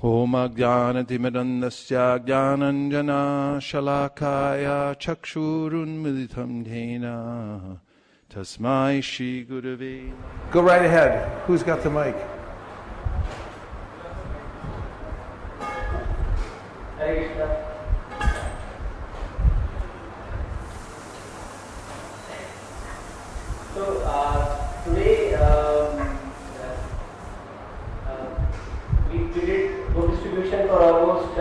Om Ajnanatimirandasya Jnananjana Shalakaya Chakshurunmilitam Dhena Tasmai Shri Gurave. Go right ahead. Who's got the mic? Hare Krishna. So today we did book distribution for almost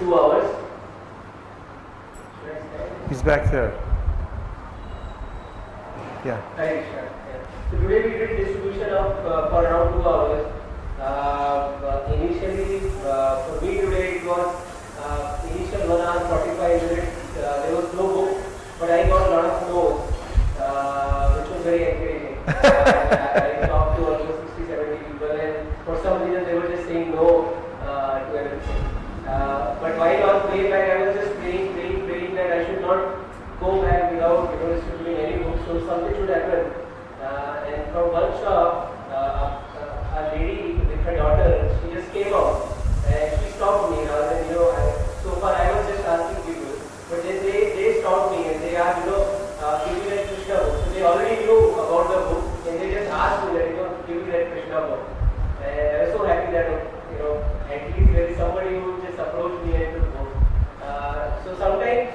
2 hours. He's back there. Yeah. Hare Krishna. Yeah. So today we did distribution of for around 2 hours. Initially, for me today it was initial 1 hour 45 minutes. There was no book, but I got a lot of notes, which was very encouraging. I talked to almost 60-70 people, and for some reason they were just saying no to everything. But while on way back, I was just praying that I should not go back without distributing any books. So something should happen. And from one shop, a lady with her daughter, she just came out and she stopped me. And so far I was just asking people, but then they stopped me and they asked, give me that Krishna book. So they already knew about the book and they just asked me that, give me that Krishna book. And I was so happy that, at least there is somebody who just approached me and took the book. So sometimes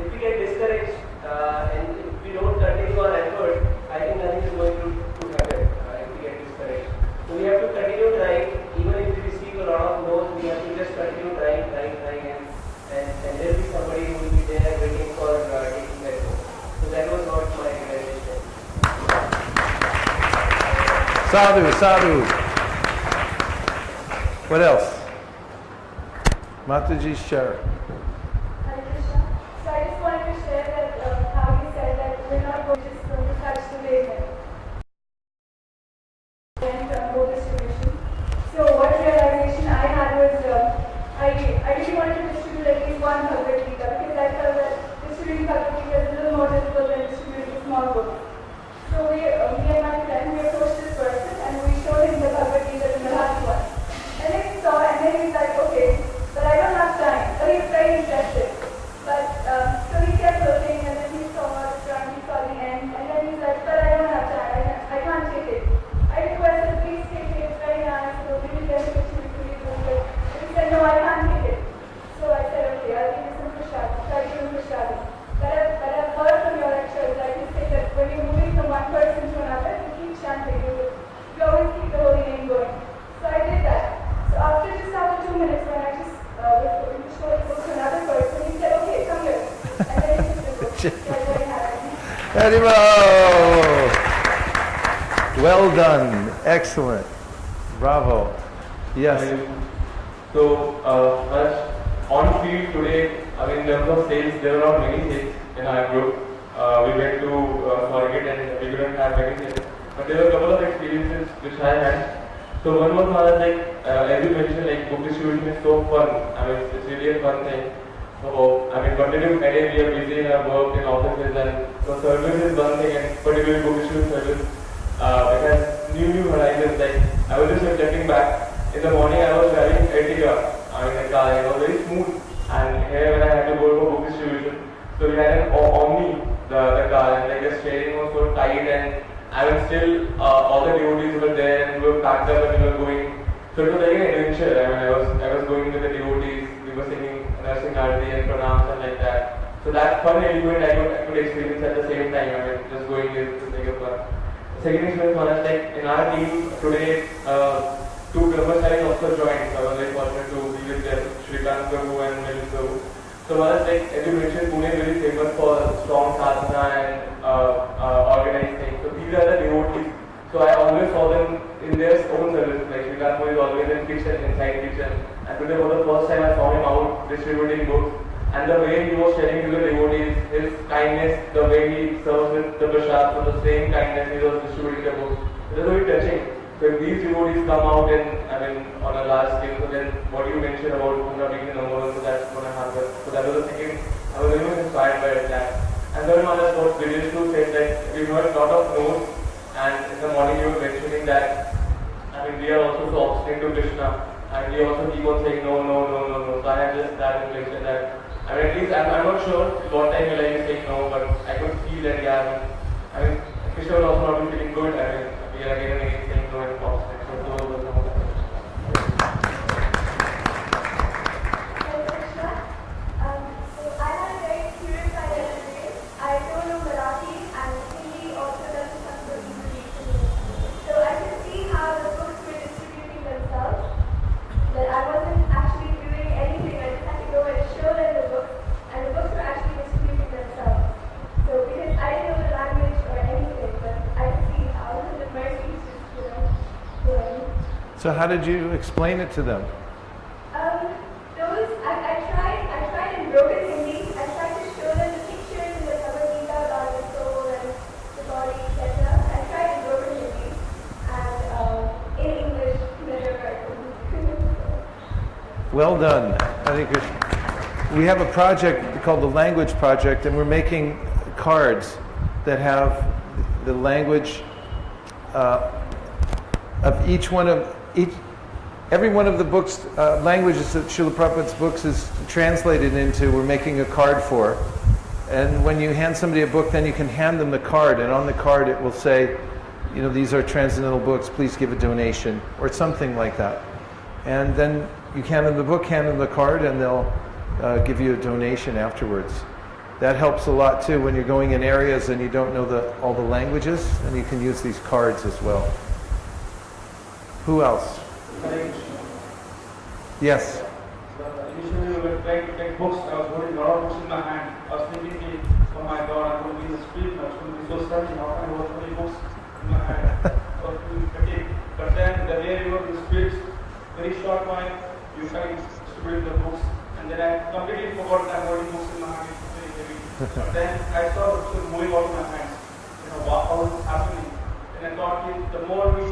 if we get discouraged and if we don't continue our effort, I think nothing is going to happen if we get discouraged. So we have to continue trying, even if we receive a lot of no's, we have to just continue trying, and there will be somebody who will be there waiting for taking that book. So that was not my realization. Sadhu. What else? Mataji's chair. Hare Krishna. So I just wanted to share that how he said that we're not going to touch the pavement. And book distribution. So what realization I had was I really wanted to distribute at least one Bhagavad Gita, because I felt that distributing Bhagavad Gita is a little more difficult than distributing a small book. So me and my friend, we approached this person and we showed him the Bhagavad Gita in the last one. And then he saw and then he's like, okay, but I don't have time. So he's very interested. But so he kept looking and then he saw the end and then he's like, but I don't have time. I can't take it. I requested, please take it. It's very nice. So really beneficial to you. But he said, no, I can't take it. So I said, okay, I'll give you some prashad. Try to give prashad. But I've heard from your lectures, like you say that when you're moving from one person to another, you keep chanting. You always keep the holy name going. So I did that. So after 2 minutes, when I just showed the book to another person, he said, okay, come here. And then he took the book. So I was very happy. Well done. Excellent. Bravo. Yes. So, first, on field today, in terms of sales, there were not many sales in our group. We went to Forget and we couldn't have many sales. But there were a couple of experiences which I had. So one was as you mentioned, book distribution is so fun. It's really a fun thing. So, continuing today, we are busy in our work in offices, and so service is one thing, and particularly book distribution service, it has new horizons. I was just reflecting back. In the morning, I was driving Ertiga, a car, it was very smooth. And here, when I had to go for book distribution, so we had an Omni, the car, and the steering was so tight, and still all the devotees were there, and we were packed up, and we were going. So it was like an adventure. I was going with the devotees. We were singing Nursing Arti and Pranams and like that. So that fun element I could experience at the same time. Just going there to take a fun. Second experience was in our team today, 2 Brahmacharis also joined. So I was very fortunate to be with them, Shrikant Prabhu and Milin Prabhu. So one is as you mentioned, Pune is very famous for strong sadhana and organized things. So these are the devotees. So I always saw them in their own service. Shrikant Prabhu is always in inside kitchen. And today for the first time I saw him out distributing books. And the way he was sharing to the devotees, his kindness, the way he serves with the prasad, so the same kindness he was distributing the books. It was very touching. So if these devotees come out on a large scale, so then what you mentioned about Pune being the number one, so that's going to happen. So that was the second, I was very much inspired by that. And then one is what Vijesh said that we heard a lot of no's, and in the morning you were mentioning that I mean, we are also so obstinate to Krishna, and we also keep on saying no, no, no, no, no. So I had just that impression that, I mean, at least I'm not sure what time will I be saying no, but I could feel that, yeah, I mean, Krishna will also not be feeling good. I mean, we are again and again saying no and obstinate. So those were some of the questions. So I had a very curious idea today. I don't know Marathi and Hindi also doesn't have the information. So I could see how the books were distributing themselves. But I wasn't actually doing anything. I just had to go and show them the books, and the books were actually distributing themselves. So because I didn't know the language or anything, but I could see how the mercy is just, going. So how did you explain it to them? I tried in broken Hindi. I tried to show them the pictures in the Bhagavad Gita about the soul and the body, etc. I tried in broken Hindi and in English, whenever I could. Well done. Hare Krishna. We have a project called the Language Project, and we're making cards that have the language of every one of the books, languages that Srila Prabhupada's books is translated into, we're making a card for. And when you hand somebody a book, then you can hand them the card, and on the card it will say, you know, these are transcendental books, please give a donation, or something like that. And then you hand them the book, hand them the card, and they'll give you a donation afterwards. That helps a lot too when you're going in areas and you don't know all the languages, and you can use these cards as well. Who else? Yes. Initially, we were trying to take books. I was holding a lot of books in my hand. I was thinking, oh my God, I'm going to be in the street. I was going to be so study. How can I hold so many books in my hand? I was feeling fatigued. But then, the way we were in the streets, very short while, you started distributing the books. And then I completely forgot that I'm holding books in my hand. It's very heavy. But then, I saw the books moving out of my hands. You know, how is this happening? And I thought, the more we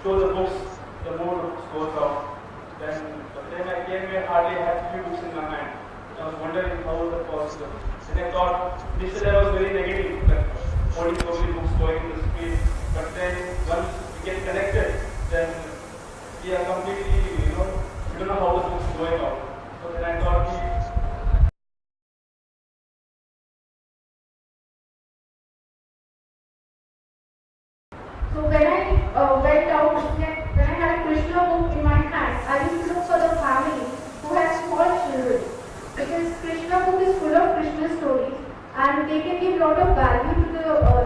show the books, the more the books goes out. Then the time I came here, hardly had 3 books in my hand. I was wondering how was that possible. And I thought, initially I was very negative, that holding so many books going in the street. But then once we get connected, then we are completely, we don't know how the books are going out. So then I thought, So when I went out, when I had a Krishna book in my hand, I used to look for the family who has small children. Because Krishna book is full of Krishna stories, and they can give a lot of value to the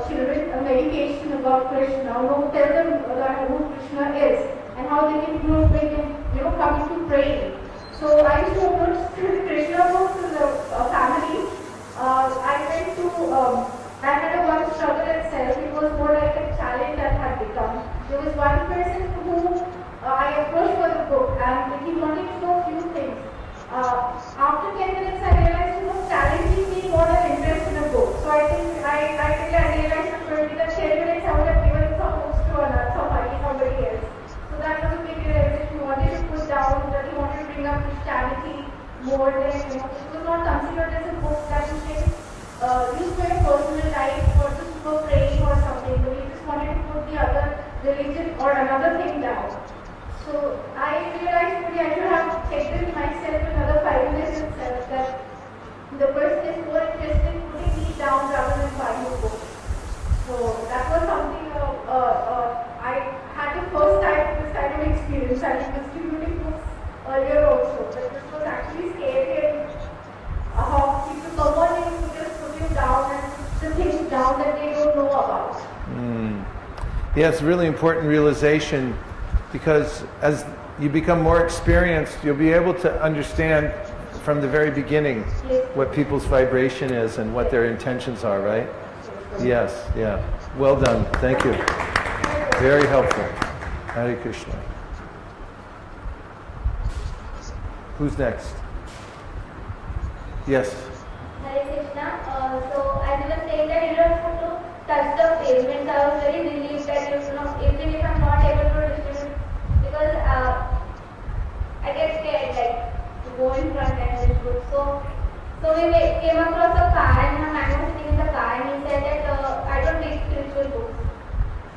children, a meditation about Krishna, tell them who Krishna is, and how they can grow, they can come into praying. So I used to put Krishna books to the family. I went to I had a one struggle itself. It was more like a challenge that had become. There was one person who I approached for the book, and he wanted to know a few things. After 10 minutes, I realized challenging me more than interest in a book. So I think I realized that in the 10 minutes I would have given some books to somebody else. So that was a big realization. He wanted to put down that he wanted to bring up Christianity more than it was not considered as a book that you can use for your personal life or just for praying or something, but he just wanted to put the other religion or another thing down. So I realized maybe I should have taken myself another 5 minutes itself, that the person is more interested in putting me down rather than buying a book. So that was something I had the first time this kind of experience. I was distributing books earlier also, but this was actually scary, and how people come on in to just put you down and the things down that they don't know about. Yeah, it's a really important realization, because as you become more experienced, you'll be able to understand from the very beginning what people's vibration is and what their intentions are, right? Yes, yeah. Well done. Thank you. Very helpful. Hare Krishna. Who's next? Yes. Hare Krishna. So as you were saying that you don't have to touch the pavement, I was very relieved that even if I'm not able to distribute, because I get scared like to go in front and distribute. So we came across a car, and my man was sitting in the car, and he said that I don't read spiritual books.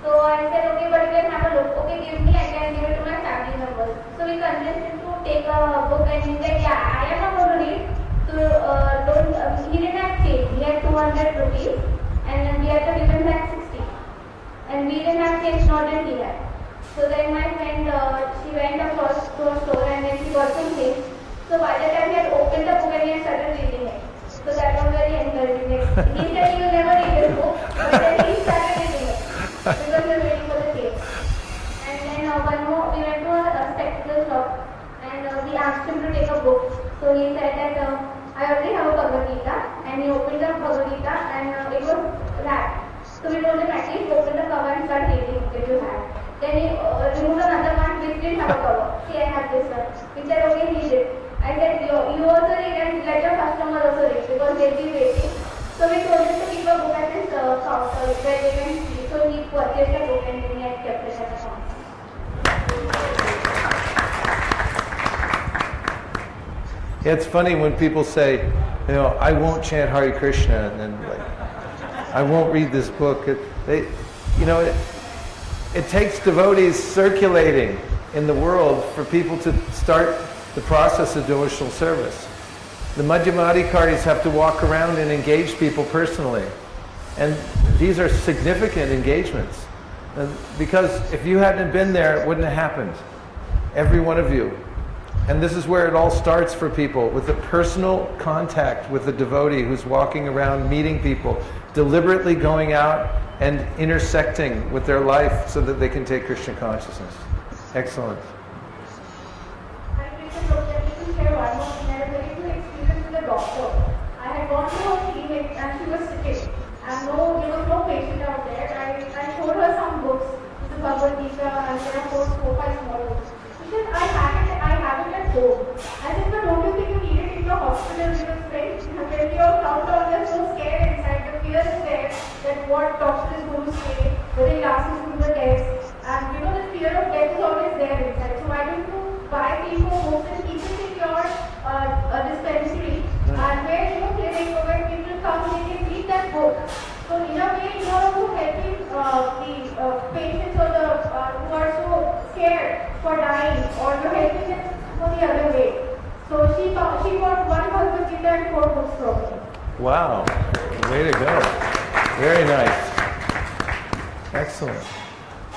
So I said, okay, but you can have a look. Okay, give me, I can give it to my family members. So we convinced him to take a book and he said, yeah, I am not going to read. So he didn't have change. He had 200 rupees and then we had to give him back 60. And we didn't have change, nor did he have. So then my friend, she went across to a store and then she got some change. So by the time he had opened the book and he had started reading it. So that was very encouraging. He said he will never read his book, but then he started reading it. Because we were waiting for the change. And then one more, we went to a spectacle shop and we asked him to take a book. So he said that I already have a Bhagavad Gita, and he opened the Bhagavad Gita and it was wrapped. So we told him at least open the cover and start reading if you have. Then he removed another one which didn't have a cover. See, I have this one. He said, okay, read it. I said, you also read and let your customer also read because they'll be waiting. So we told him to keep a book at his counter where they can see. So he purchased a book and then he had kept it at the counter. Yeah, it's funny when people say, you know, I won't chant Hare Krishna, and then like, I won't read this book. It takes devotees circulating in the world for people to start the process of devotional service. The Madhyamadikaris have to walk around and engage people personally. And these are significant engagements. Because if you hadn't been there, it wouldn't have happened. Every one of you. And this is where it all starts for people, with the personal contact with the devotee who's walking around meeting people, deliberately going out and intersecting with their life so that they can take Krishna consciousness. Excellent. I had a very good experience with a doctor. I had gone to her clinic and she was sitting. And there was no patient out there. I showed her some books, the Bhagavad Gita, and there are 4 or 5 small books. She said, I have it at home. I said, but don't you think you need it in your hospital? Because when you're out on, you're so scared inside. The fear is there that what doctor is going to say, whether he asks you to do the test. And the fear of death is always there inside. So why don't you buy people books and keep it in your dispensary? And where clinic, when people come, they can read that book. So in a way, you are also helping the patients or who are so scared for dying, or you're helping them go the other way. So she bought 1 Bhagavad Gita and 4 books from me. Wow. Way to go. Very nice. Excellent.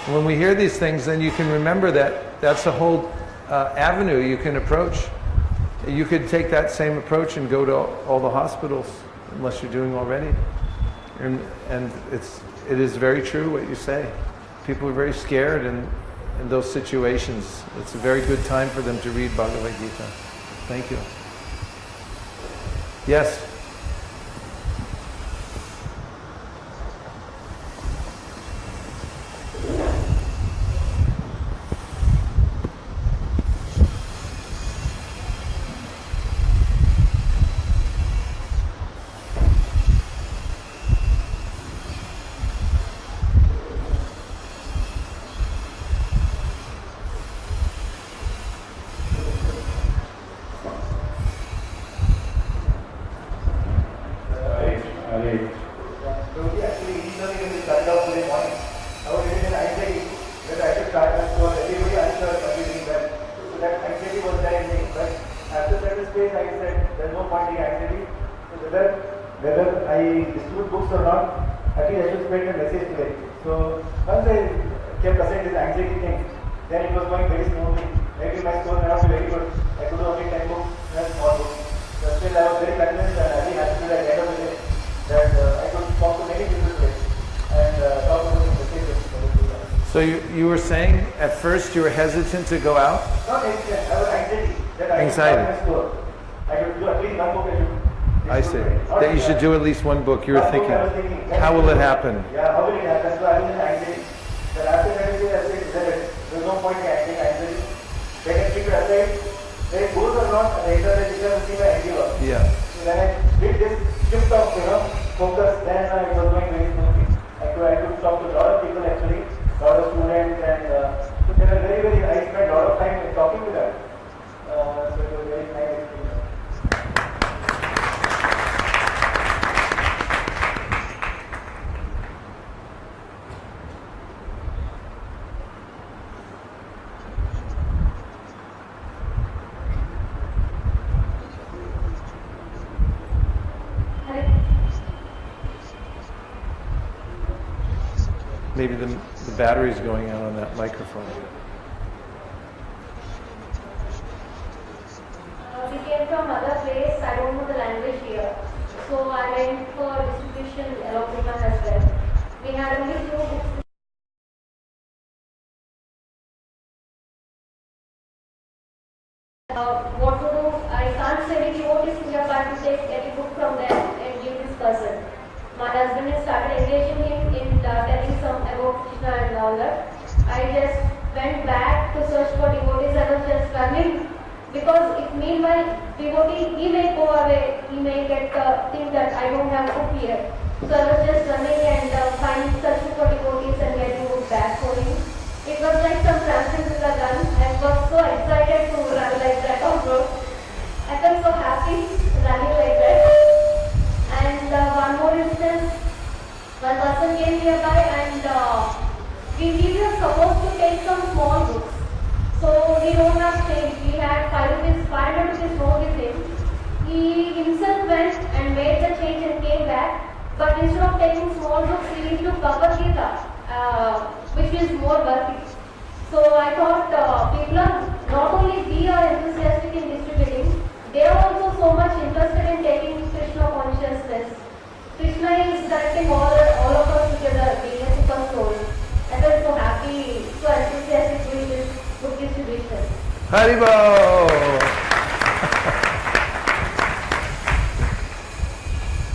When we hear these things, then you can remember that that's a whole avenue you can approach. You could take that same approach and go to all the hospitals, unless you're doing already. And it is very true what you say. People are very scared in those situations. It's a very good time for them to read Bhagavad Gita. Thank you. Yes? So you were saying at first you were hesitant to go out? Not hesitant, I was anxiety. Anxiety. I should do at least 1 book. I see. That you should do at least 1 book. You were thinking, how will it happen? Yeah, how will it happen? So I was in anxiety. But after that, I said, there's no point in acting anxiety. They can keep it aside. Whether it goes or not, the exercise is going to see my endeavor. Yeah. So when I did this shift of focus, then it was going very smoothly. I could talk to a lot of people actually. A lot of students, and so they were very, very, I spent a lot of time talking to them. So it was very nice experience. Maybe the battery's going out on that microphone. We came from other place, I don't know the language here. So I went for distribution along with my husband. We had only 2 books. What to do? I can't say any devotees in Japan to take any book from them and give this person. My husband has started engaging him in telling some about Krishna and all that. I just went back to search for devotees. I was just running because if meanwhile devotee, he may go away, he may get think that I don't have book here. So I was just running and finding searching for devotees and getting book back for him. It was like some Sankirtan run. I was so excited to run like that also. I felt so happy running like that. And one more instance, one person came nearby and we were supposed to take some small books. So he don't have change. He had 500 rupees more with him. He himself went and made the change and came back. But instead of taking small books, he took Bhagavad Gita, which is more worthy. So I thought people are not only we are enthusiastic in distributing, they are also so much interested in taking Krishna consciousness. Krishna is connecting all of us together, being a super soul. I felt so happy, so enthusiastic doing this book distribution. Haribo!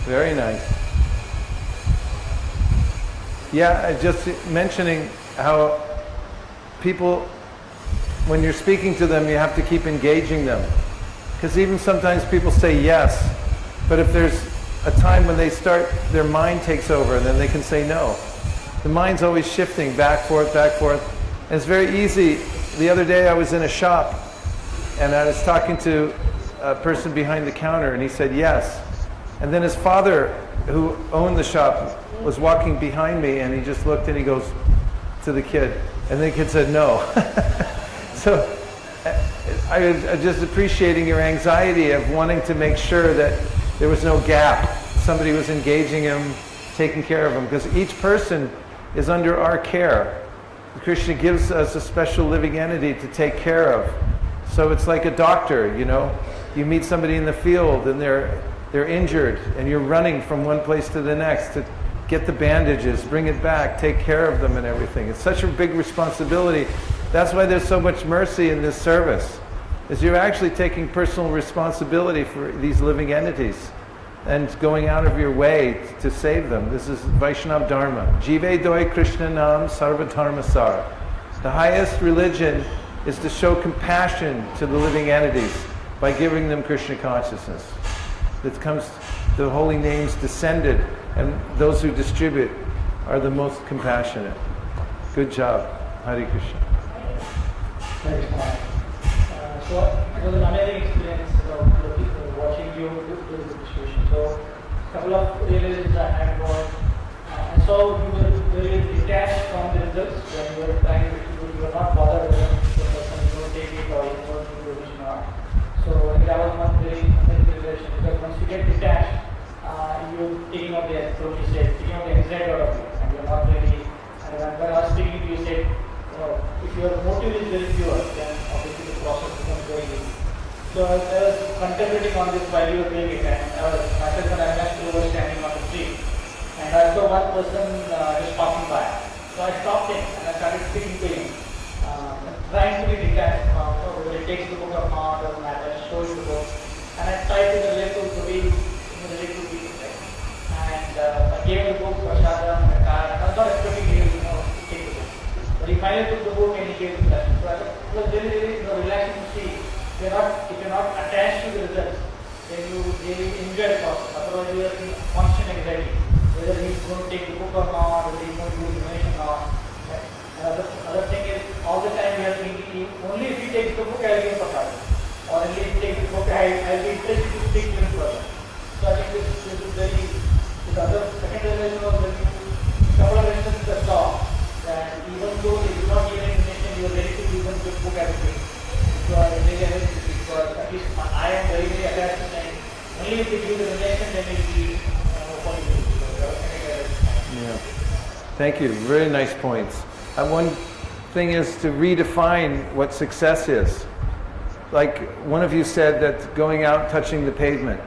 Very nice. Yeah, just mentioning how people, when you're speaking to them, you have to keep engaging them. Because even sometimes people say yes, but if there's a time when they start, their mind takes over, and then they can say no. The mind's always shifting back, forth, and it's very easy. The other day I was in a shop, and I was talking to a person behind the counter, and he said yes. And then his father, who owned the shop, was walking behind me, and he just looked and he goes to the kid, and the kid said no. So I was just appreciating your anxiety of wanting to make sure that there was no gap. Somebody was engaging him, taking care of him, because each person is under our care. Krishna gives us a special living entity to take care of. So it's like a doctor, you know. You meet somebody in the field and they're injured, and you're running from one place to the next to get the bandages, bring it back, take care of them and everything. It's such a big responsibility. That's why there's so much mercy in this service, is you're actually taking personal responsibility for these living entities and going out of your way to save them. This is Vaishnava Dharma. Jive doi Krishna nam sarva dharma sar. The highest religion is to show compassion to the living entities by giving them Krishna consciousness. That comes, the holy names descended, and those who distribute are the most compassionate. Good job. Hare Krishna. Thanks, Mark. So it was an amazing experience watching you do the distribution. So a couple of realizations I had was, and so you were very detached from the results when you were trying to distribute. You were not bothered whether the person is going to take it or is going to do it or not. So I think that was one very amazing realization, because once you get detached, you're taking out the, you said, taking out the anxiety out of you, and you're not really. And when I was speaking to you, you said, if your motive is very pure, then obviously the process becomes very easy. So I was contemplating on this while you were doing it, and myself and I were standing on the street, and I saw one person just passing by. So I stopped him and I started speaking to him, trying to be detached from whether it takes the book or not, doesn't matter, show you the book, and I tried to relate to people, right? And I gave him the book, Prashadam, and I was not expecting him to take the book. But he finally took the book and he gave it to us. So I thought it was really, relaxing to see. If you're not attached to the results, then you really enjoy the process. Otherwise, you are in constant anxiety, whether he's going to take the book or not, whether he's going to do donation or not. Right? Another thing is, all the time we are thinking, only if he takes the book, I will give him prasad. Or only if he takes the book, I will be interested to speak to him further. So I think this is very. The other second realization was when you, a couple of instances I saw that even though they do not give any donation, you are ready to give them the book as a gift. So I really have it, because at least I am very, very attached to saying, only if they give the donation, then it will be open to you. Yeah. Thank you. Very nice points. One thing is to redefine what success is. Like one of you said that going out touching the pavement.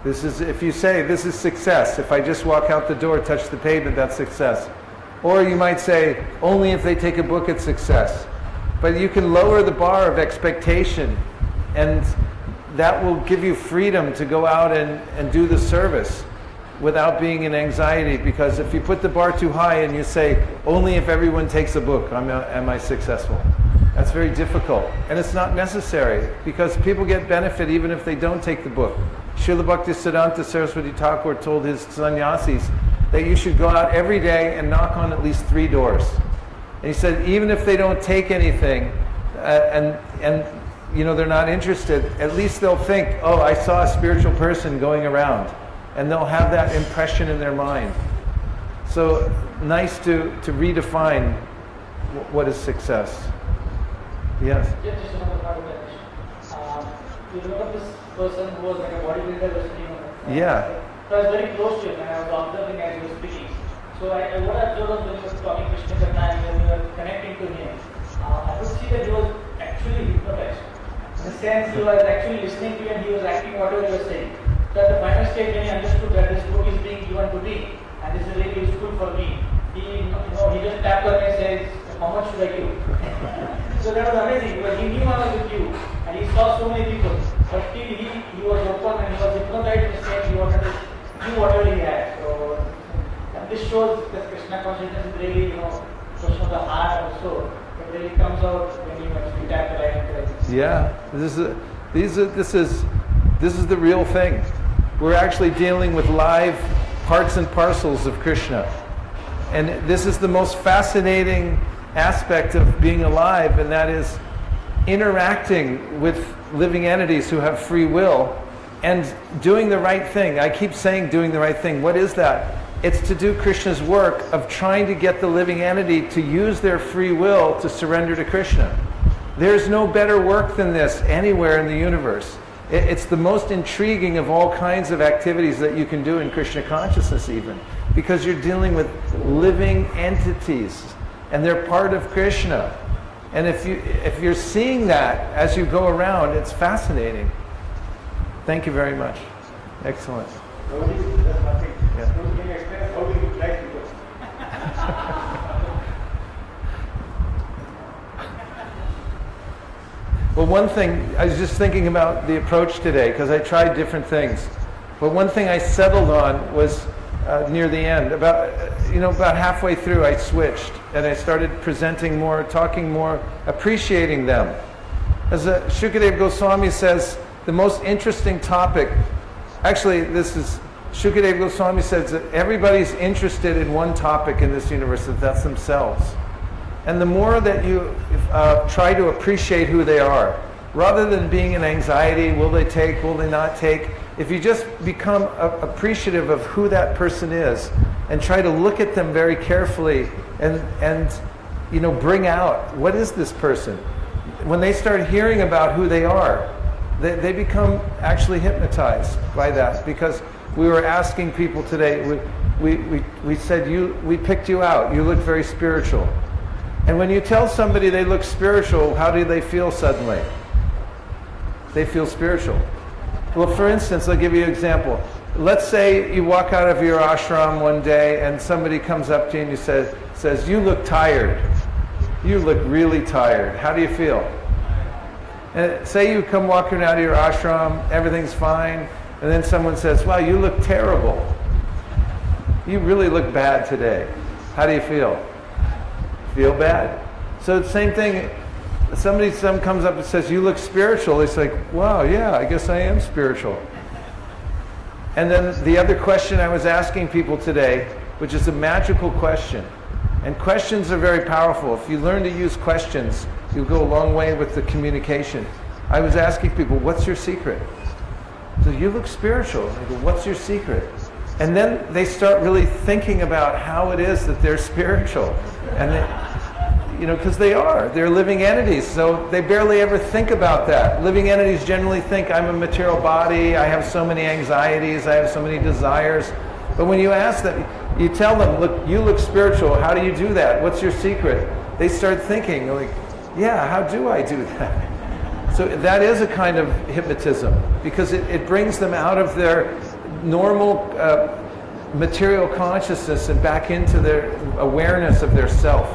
This is, if you say this is success, if I just walk out the door, touch the pavement, that's success. Or you might say, only if they take a book it's success. But you can lower the bar of expectation, and that will give you freedom to go out and do the service without being in anxiety. Because if you put the bar too high and you say, only if everyone takes a book am I successful, that's very difficult. And it's not necessary, because people get benefit even if they don't take the book. Srila Bhaktisiddhanta Saraswati Thakur told his sannyasis that you should go out every day and knock on at least 3 doors. And he said, even if they don't take anything, and you know they're not interested, at least they'll think, oh, I saw a spiritual person going around, and they'll have that impression in their mind. So nice to redefine what is success. Yes. Just another part of that question. You remember this person who was like a bodybuilder was sitting on Yeah. So I was very close to him and I was observing as he was speaking. So what I observed was when he was talking Krishna Chaitanya, when we were connecting to him, I could see that he was actually hypnotized. In the sense he was actually listening to you and he was acting whatever he was saying. So at the final stage when he understood that this book is being given to me and this is really useful for me, he just tapped on me and says, how much should I give? So that was amazing because he knew I was with you and he saw so many people. But still he was open and he was hypnotized in the state he wanted to do whatever he had. So and this shows that Krishna consciousness is really, question of the heart also. It really comes out when you actually tap the right and Yeah. This is the real thing. We're actually dealing with live parts and parcels of Krishna. And this is the most fascinating aspect of being alive, and that is interacting with living entities who have free will and doing the right thing. I keep saying doing the right thing. What is that? It's to do Krishna's work of trying to get the living entity to use their free will to surrender to Krishna. There's no better work than this anywhere in the universe. It's the most intriguing of all kinds of activities that you can do in Krishna consciousness even, because you're dealing with living entities and they're part of Krishna. And if you're seeing that as you go around, it's fascinating. Thank you very much. Excellent. Well, one thing, I was just thinking about the approach today, because I tried different things. But one thing I settled on was near the end. About halfway through, I switched, and I started presenting more, talking more, appreciating them. As Shukadeva Goswami says, the most interesting topic, actually this is, Shukadeva Goswami says that everybody's interested in one topic in this universe, and that's themselves. And the more that you try to appreciate who they are, rather than being in anxiety, will they take, will they not take, if you just become appreciative of who that person is and try to look at them very carefully and bring out, what is this person? When they start hearing about who they are, they become actually hypnotized by that. Because we were asking people today, we said, we picked you out, you look very spiritual. And when you tell somebody they look spiritual, how do they feel suddenly? They feel spiritual. Well, for instance, I'll give you an example. Let's say you walk out of your ashram one day and somebody comes up to you and says, you look tired. You look really tired. How do you feel? And say you come walking out of your ashram, everything's fine, and then someone says, wow, you look terrible. You really look bad today. How do you feel? Feel bad. So the same thing, somebody comes up and says, you look spiritual. It's like, wow, yeah, I guess I am spiritual. And then the other question I was asking people today, which is a magical question. And questions are very powerful. If you learn to use questions, you'll go a long way with the communication. I was asking people, what's your secret? So you look spiritual. I go, what's your secret? And then they start really thinking about how it is that they're spiritual. And because they're living entities, so they barely ever think about that. Living entities generally think, I'm a material body, I have so many anxieties, I have so many desires. But when you ask them, You tell them, look, you look spiritual. How do you do that? What's your secret? They start thinking, like, yeah, how do I do that? So that is a kind of hypnotism, because it brings them out of their normal material consciousness and back into their awareness of their self.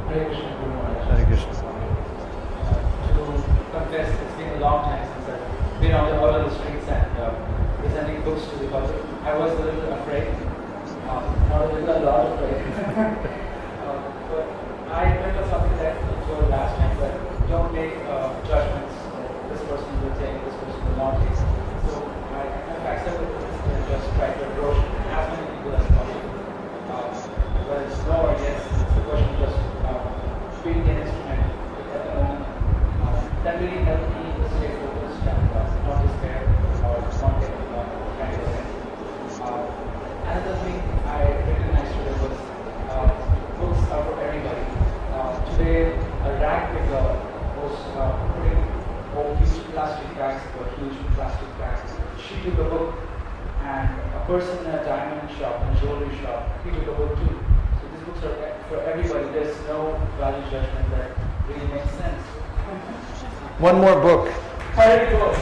Hare Krishna, Guru Maharaj. Hare Krishna. To confess, it's been a long time since I've been on all of the streets and presenting books to the public. I was a little afraid, not a little, a lot afraid. But I remember something that you told last time, that don't make judgments. This person will take, this person will not take. So I kind of accepted this and just try to approach as many people as possible. Whether it's no or yes, it's a question of just being an instrument at the moment. That really helped me to stay focused and not despair or not get kind of sense. Another thing I recognized today was books are for everybody. Today, a rag picker was putting huge plastic bags or huge plastic bags. She took a book, and a person in a diamond shop, a jewelry shop, he took a book too. So these books are for everybody. There's no value judgment that really makes sense. One more book. There you go.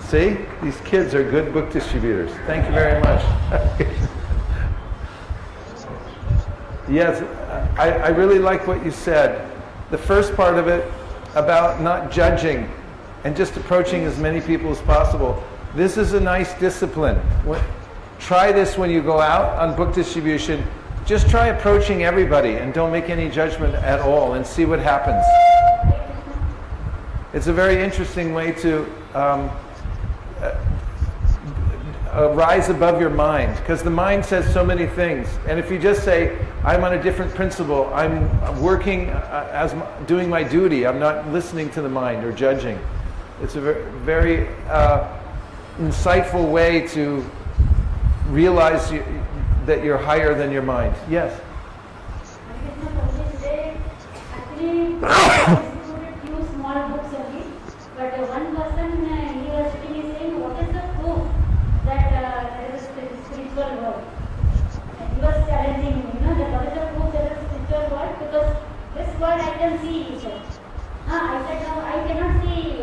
See? These kids are good book distributors. Thank you very much. Yes, I really like what you said. The first part of it about not judging and just approaching as many people as possible. This is a nice discipline. Try this when you go out on book distribution. Just try approaching everybody and don't make any judgment at all and see what happens. It's a very interesting way to rise above your mind, because the mind says so many things. And if you just say, I'm on a different principle, I'm working doing my duty, I'm not listening to the mind or judging. It's a very insightful way to realize that you're higher than your mind. Yes? Actually, I few small books only, but one person he was sitting and saying, what is the proof that there is a spiritual world? And he was challenging me, that what is the proof there is a spiritual world? Because this world I can see, he said. I said, no, I cannot see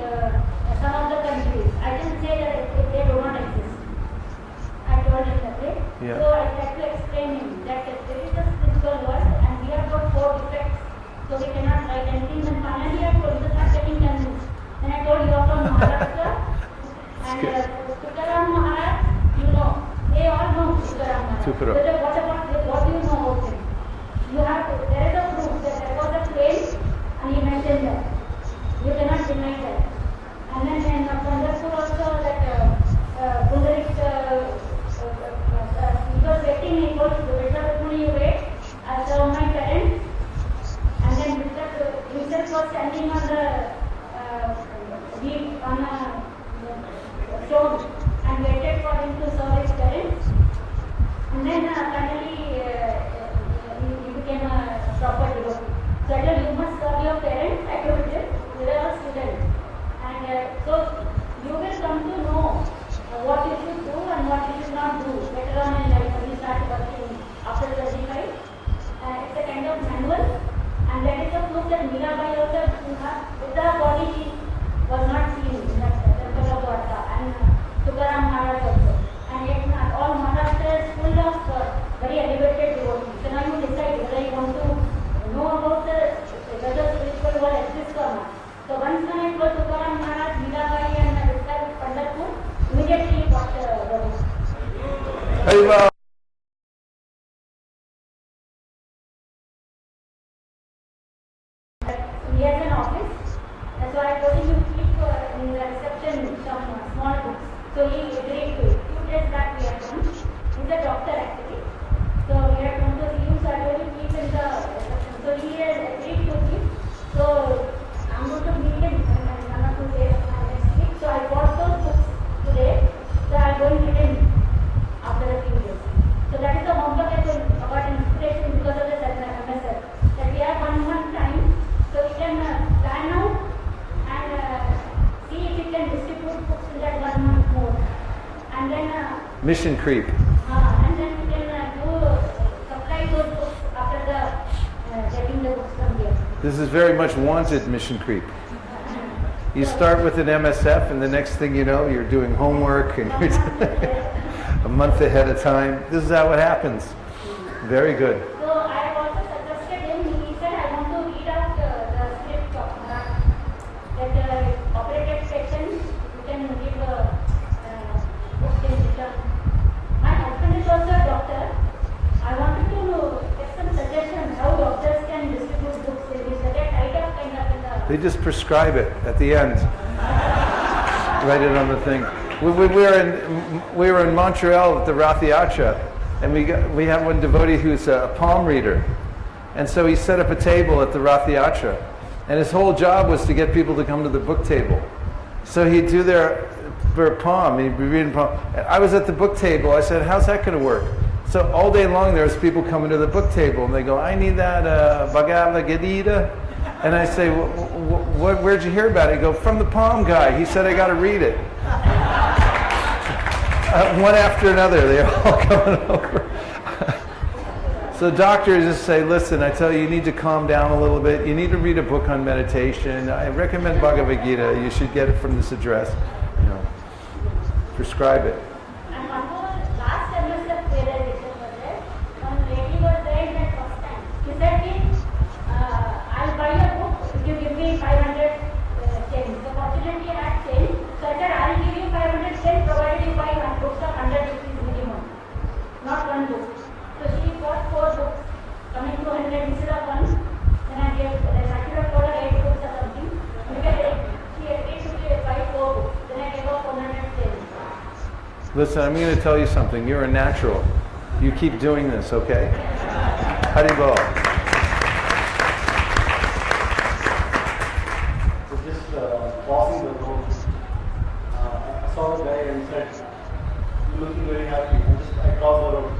some of the countries. I can say that they do not exist. I told him that way. Yeah. So I tried to explain him that there is a spiritual world and we have got 4 defects. So we cannot write anything. And finally I told him, not getting convinced. Then I told you are from Maharashtra. And Tukaram Maharaj, you know, they all know Tukaram Maharaj. Tukaram. So what do you know about him? There is a proof that there was a plane and he mentioned that. You cannot deny that. And then in Pandharpur also that Pundarik, he was waiting, he told Vishnu, you wait, I'll serve my parents. And then Vishnu himself was standing on the stone and waited for him to serve his parents. And then finally he became a proper devotee. So I told you must serve your parents, I told him, they are all students. And so you will come to know what you should do and what you should not do later on in life when you start working after 35. It's a kind of manual, and that is a proof that Mirabai also, with her body, she was not seen in that temple of Dasa, and Tukaram Maharaj also. And yet all Maharashtra is full of very elevated devotees. So now you decide whether you want to know about whether spiritual world exists or not. So once when it was Tukaram Maharaj, Mirabai and Pandharpur, immediately got Hariva. He has an office, so I told him to keep in the reception some small books. So he agreed to it. 2 days back we had come. He's a doctor actually. So we had come to see him, so I told him to keep in the reception. So he has agreed to keep. So I'm going to meet him in 1 or 2 days next week. So I bought those books today. So I'll go and meet him after a few days. Mission creep. And then you can go supply those books after getting the books from here. This is very much wanted mission creep. You start with an MSF, and the next thing you know, you're doing homework, and you're a month ahead of time. This is how it happens. Very good. So I also suggested him, he said, I want to read out the script of that operated section, you can give books in return. My husband is also a doctor. I wanted to get some suggestions how doctors can distribute books. They get tied up kind of in the... They just prescribe it at the end. Write it on the thing. We were in Montreal at the Rath Yatra, and we have one devotee who's a palm reader. And so he set up a table at the Rath Yatra, and his whole job was to get people to come to the book table. So he'd do their palm, he'd be reading palm. I was at the book table, I said, how's that going to work? So all day long there's people coming to the book table, and they go, I need that Bhagavad Gita. And I say, where'd you hear about it? He go, from the palm guy. He said I got to read it. One after another, they're all coming over. So doctors just say, listen, I tell you need to calm down a little bit. You need to read a book on meditation. I recommend Bhagavad Gita. You should get it from this address. You know, prescribe it. And one more last semester realization was there. One lady was there in that first time. She said, I'll buy a book if you give me 500 change. So fortunately I had change. So I said, I'll give you 500 change provided you buy one book of 100 rupees minimum. Not one book. So she bought 4 books coming to 100 instead of one. Then I gave, I should have told her 8 books or something. Because she agreed to buy 4 books. Then I gave her 400 change. Listen, I'm going to tell you something. You're a natural. You keep doing this, okay? Haribol. So just passing the road, I saw the guy and said, "You're looking very happy." I crossed the road.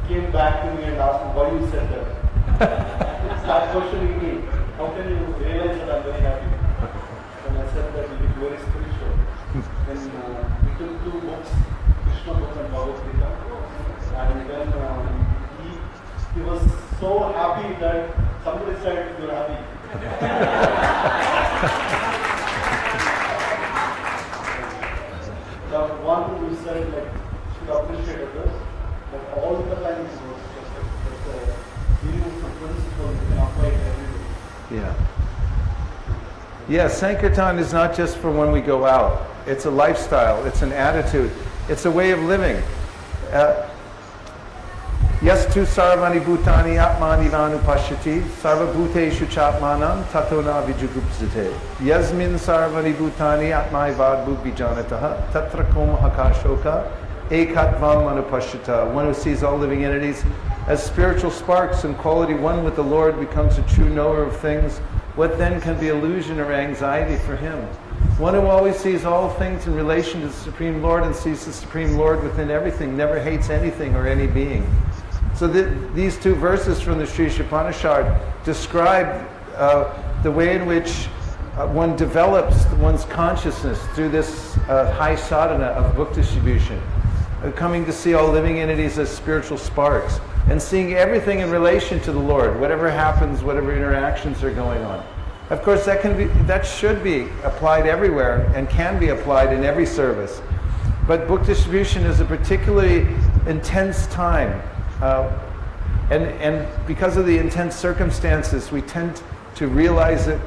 Came back to me and asked me, "Why you said that?" Start questioning me. How can you realize that I'm very happy? And I said that it is very spiritual. Then we took 2 books, Krishna books and Bhagavad Gita, and then he was so happy that somebody said, "You're happy." The one who said like should appreciate others, but all the time it was just giving some principle you can apply it everywhere. Yeah. Yeah, Sankirtan is not just for when we go out. It's a lifestyle. It's an attitude. It's a way of living. Yastu sarvani bhutani atmani vanupashyati sarva bhuteshu chatmanam tatona vijugupsate yasmin sarvani bhutani atmai vadbhu bijanataha tatra koma hakashoka ekatvam manupashyata. One who sees all living entities as spiritual sparks in quality one with the Lord becomes a true knower of things. What then can be illusion or anxiety for him? One who always sees all things in relation to the Supreme Lord and sees the Supreme Lord within everything, never hates anything or any being. So these 2 verses from the Sri Upanishad describe the way in which one develops one's consciousness through this high sadhana of book distribution, coming to see all living entities as spiritual sparks, and seeing everything in relation to the Lord, whatever happens, whatever interactions are going on. Of course, that should be applied everywhere and can be applied in every service. But book distribution is a particularly intense time. And because of the intense circumstances, we tend to realize it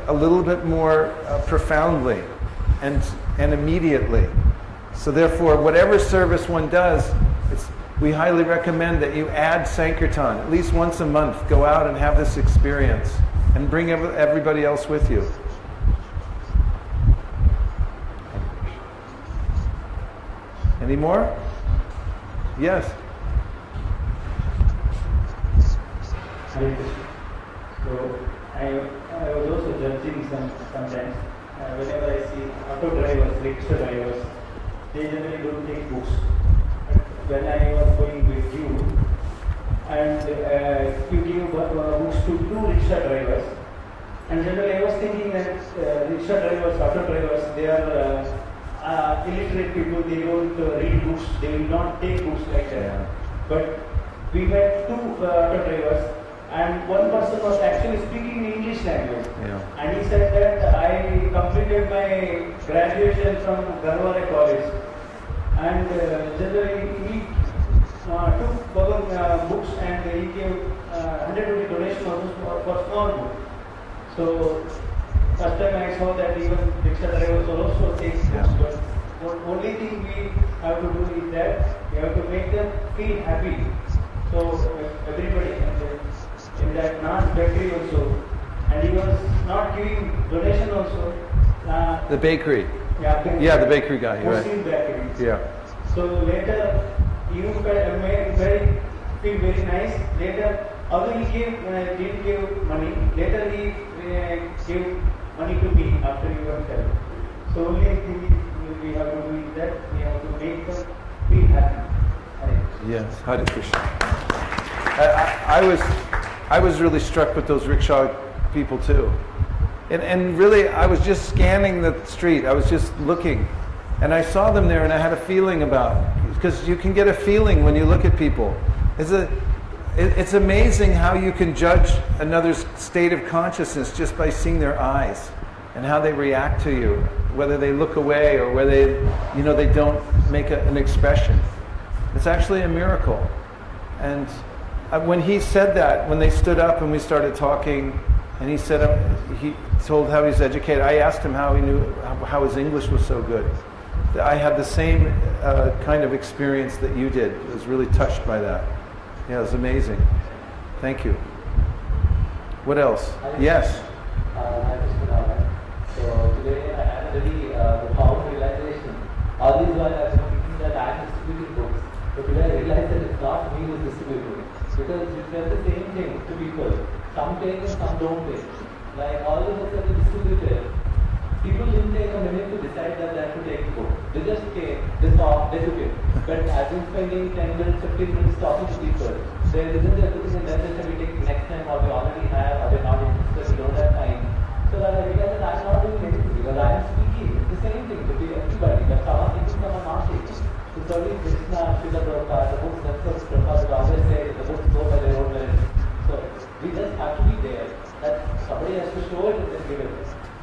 a little bit more profoundly and immediately. So therefore, whatever service one does, we highly recommend that you add Sankirtan. At least once a month, go out and have this experience and bring everybody else with you. Any more? Yes. Hare Krishna. So I was also judging sometimes. Whenever I see auto drivers, rickshaw drivers, they generally don't take books. When I was going with you, and you give books to 2 rickshaw drivers, and generally I was thinking that rickshaw drivers, auto drivers, they are illiterate people, they don't read books, they will not take books like that. Yeah. But we met two auto drivers, and one person was actually speaking English language. Yeah. And he said that I completed my graduation from Garwale College. And generally he took books and he gave 120 donation also for small book. So first time I saw that even rickshaw drivers also take books. Yeah. But the only thing we have to do is that we have to make them feel happy. So everybody, in that Naan bakery also, and he was not giving donation also. The bakery. Yeah, the bakery guy, you're right. Muslim bakery. Yeah. So later, you feel very nice. Later, although he didn't give money, later he gave money to me after he was there. So only thing we have to do is that we have to make them feel happy. Yes, Hare Krishna. I was really struck with those rickshaw people too. And really, I was just scanning the street. I was just looking. And I saw them there and I had a feeling because you can get a feeling when you look at people. It's amazing how you can judge another's state of consciousness just by seeing their eyes and how they react to you, whether they look away or whether they don't make an expression. It's actually a miracle. And when he said that, when they stood up and we started talking, and he said he told how he's educated, I asked him how he knew how his English was so good. I had the same kind of experience that you did. I was really touched by that. Yeah, it was amazing. Thank you. What else? Yes. So today I had a very profound realization. All these while I was thinking that I am distributing books. But today I realized that it's not me who's distributing. Because you tell the same thing to people. Some take and some don't take. Like all the books that are distributed, people didn't take a minute to decide that they have to take the book. They just came, they saw, they took it. But I've been spending 10 minutes, 15 minutes talking to people. They listen to everything and then they say we take next time, or we already have, or they're not interested, we don't have time. So that I realized that I'm not doing anything because I am speaking. It's the same thing to everybody. But someone thinking, someone not taking. So certainly Krishna, Srila Prabhupada, the books themselves, Prabhupada would always say that the books go by their own merit. So we just have to be there. That somebody has to show it and then give it.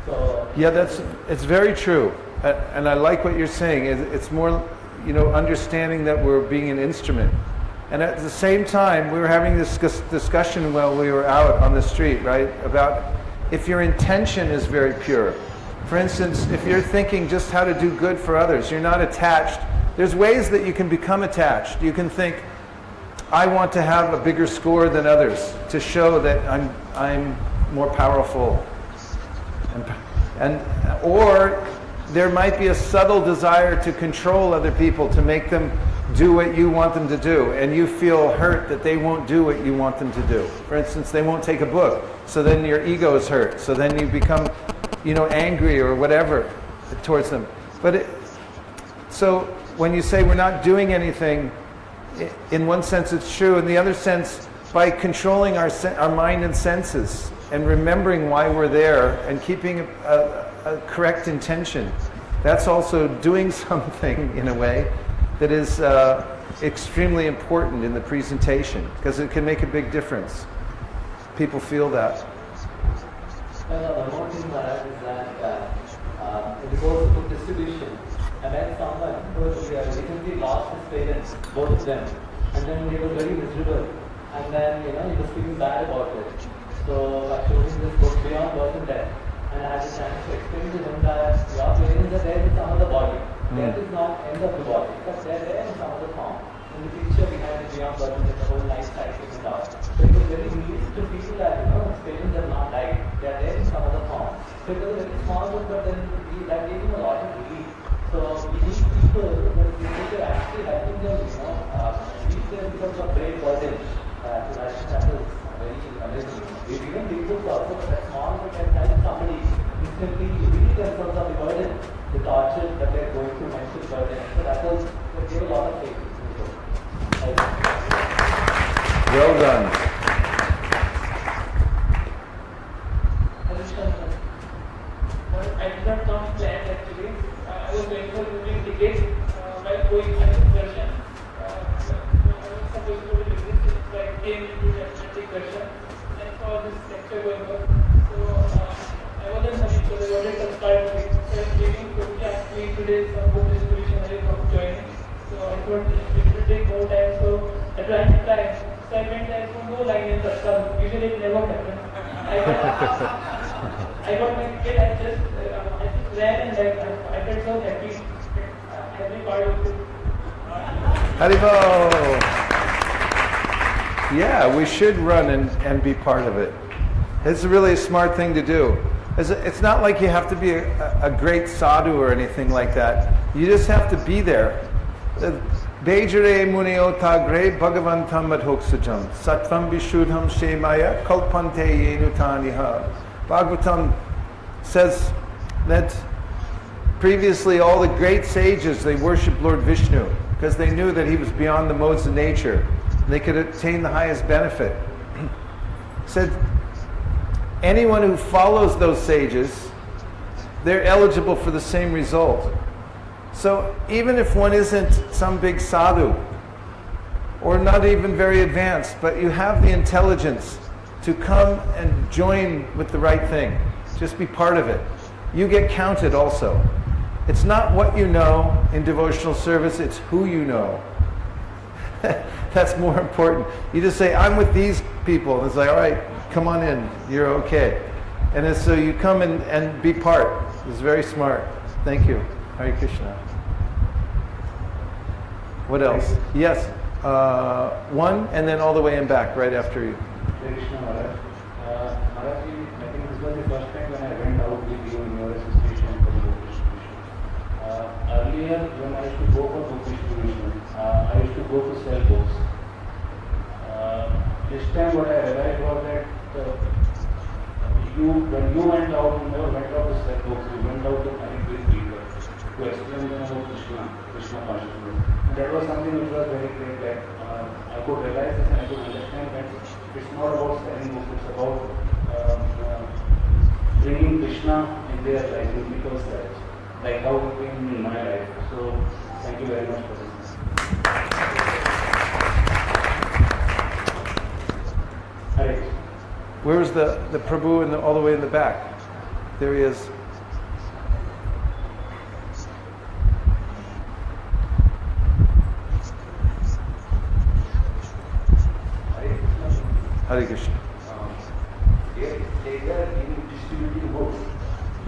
So yeah, it's very true. And I like what you're saying. It's more, understanding that we're being an instrument. And at the same time, we were having this discussion while we were out on the street, right? About if your intention is very pure. For instance, if you're thinking just how to do good for others, you're not attached. There's ways that you can become attached. You can think, I want to have a bigger score than others to show that I'm more powerful. Or there might be a subtle desire to control other people, to make them do what you want them to do, and you feel hurt that they won't do what you want them to do. For instance, they won't take a book, so then your ego is hurt, so then you become, angry or whatever towards them. So when you say we're not doing anything, in one sense it's true, in the other sense, by controlling our mind and senses and remembering why we're there and keeping a correct intention, that's also doing something in a way that is extremely important in the presentation, because it can make a big difference. People feel that. One more thing, Maharaj, is that in the course of book distribution, I met someone who recently lost his parents, both of them, and then he was very miserable, and then he was feeling bad about it. So I showed him this book, Beyond Birth and Death, and I had a chance to explain to him that your parents are there in some other body. Death is not end of the body, because they're there in some other form. In the picture behind the Beyond Birth and Death, the whole life cycle and all. So it was very neat to feel that his parents have not died. They are there in some other form. So it was a very small book, but then that gave him a lot of relief. So we need people who are actually helping them, reach them becomes a great burden. That is very amazing. If even big books also, but a small book can help somebody instantly relieve themselves of the burden, the torture that they're going through, mental burden. So that gave a lot of faith. Well done. I did not come planned actually. I was going for question. Thanks for this lecture going on. So, I was in Habib, so they wanted to subscribe to me. So, I was waiting to ask me today's book distribution from joining. So, I thought it would take more time, so I tried to time. So, I went there for no line in Satsang. Usually, it never happens. I got my ticket, I just ran and I felt so happy. Every part of it. Haribo! Yeah, we should run and be part of it. It's really a smart thing to do. It's not like you have to be a great sadhu or anything like that. You just have to be there. Bejare Muniota Gre Bhagavantam Madhoksajam Sattvam Vishuddham Shemaya Kalpante Yenutaniha. Bhagavatam says that previously all the great sages, they worshipped Lord Vishnu because they knew that he was beyond the modes of nature. They could attain the highest benefit. Said anyone who follows those sages, they're eligible for the same result. So even if one isn't some big sadhu, or not even very advanced, but you have the intelligence to come and join with the right thing, just be part of it, you get counted also. It's not what you know in devotional service, it's who you know. That's more important. You just say, I'm with these people, and it's like, all right, come on in, you're okay. And so you come and be part. It's very smart. Thank you. Hare Krishna. What else? Yes. One, and then all the way in back, right after you. Hare Krishna Maharaj. Maharaj, I think this was the first time when I went out with you in your association for the book distribution. Earlier, when I used to go for book distribution, I used to go to sell books. This time what I realized was that when you went out, you never went out to sell books, you went out to connect with people, to explain them about Krishna consciousness. And that was something which was very great, that I could realize this and I could understand that it's not about selling books, it's about bringing Krishna in their life, because that's like how it came in my life. So, thank you very much for this. Hare. Where's the Prabhu all the way in the back? There he is. Hare Krishna. They are in distributing books,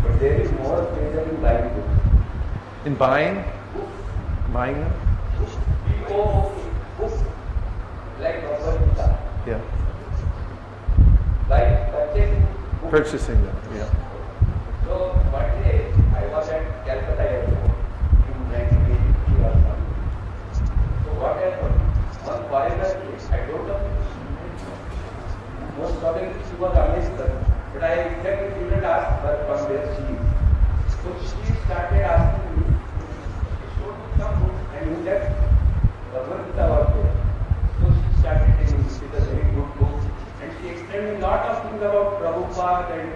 but there is more pleasure in buying books. In buying? Buying them? Books like Vaisesika. Yeah. Like Purchasing them, yeah. So one day I was at Calcutta airport in 1983 or something. So what happened? One foreigner, I don't know. Most probably she was American, but I exactly didn't ask her from where she is. So she started asking me, showed me some books and in that Vaisesika was there. So she started telling me it is a very good book. And she explained a lot of things about Prabhupada and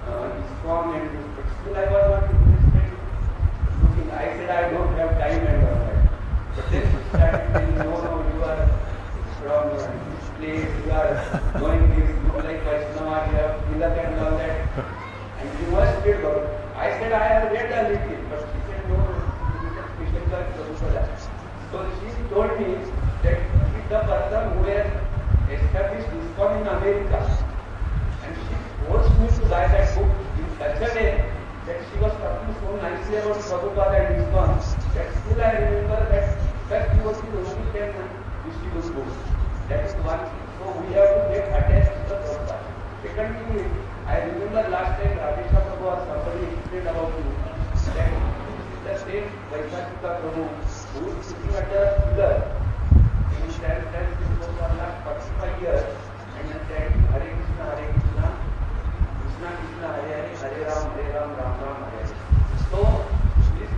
ISKCON and this, but still I was not interested looking. I said I don't have time and all that. But then she started saying, no, you are from this place, you are doing this, you like Vaishnava, you have Tilak and all that. And you must read about it. I said I have read a little, but she said no, you can special like Prabhupada. So she told me that he is the person who has established ISKCON in America, and she forced me to buy that book in such a way that she was talking so nicely about Prabhupada and ISKCON that still I remember that first he was the only can distribute books. That is one thing. So we have to get attached to the Prabhupada. Secondly, I remember last time Radhika Prabhu or somebody explained about you that the same Vaisesika Prabhu who is sitting at the pillar in San Francisco for the last 45 years and chanting Hare Krishna, Krishna Krishna, Hare Ram, Ram Ram, Hare. So, this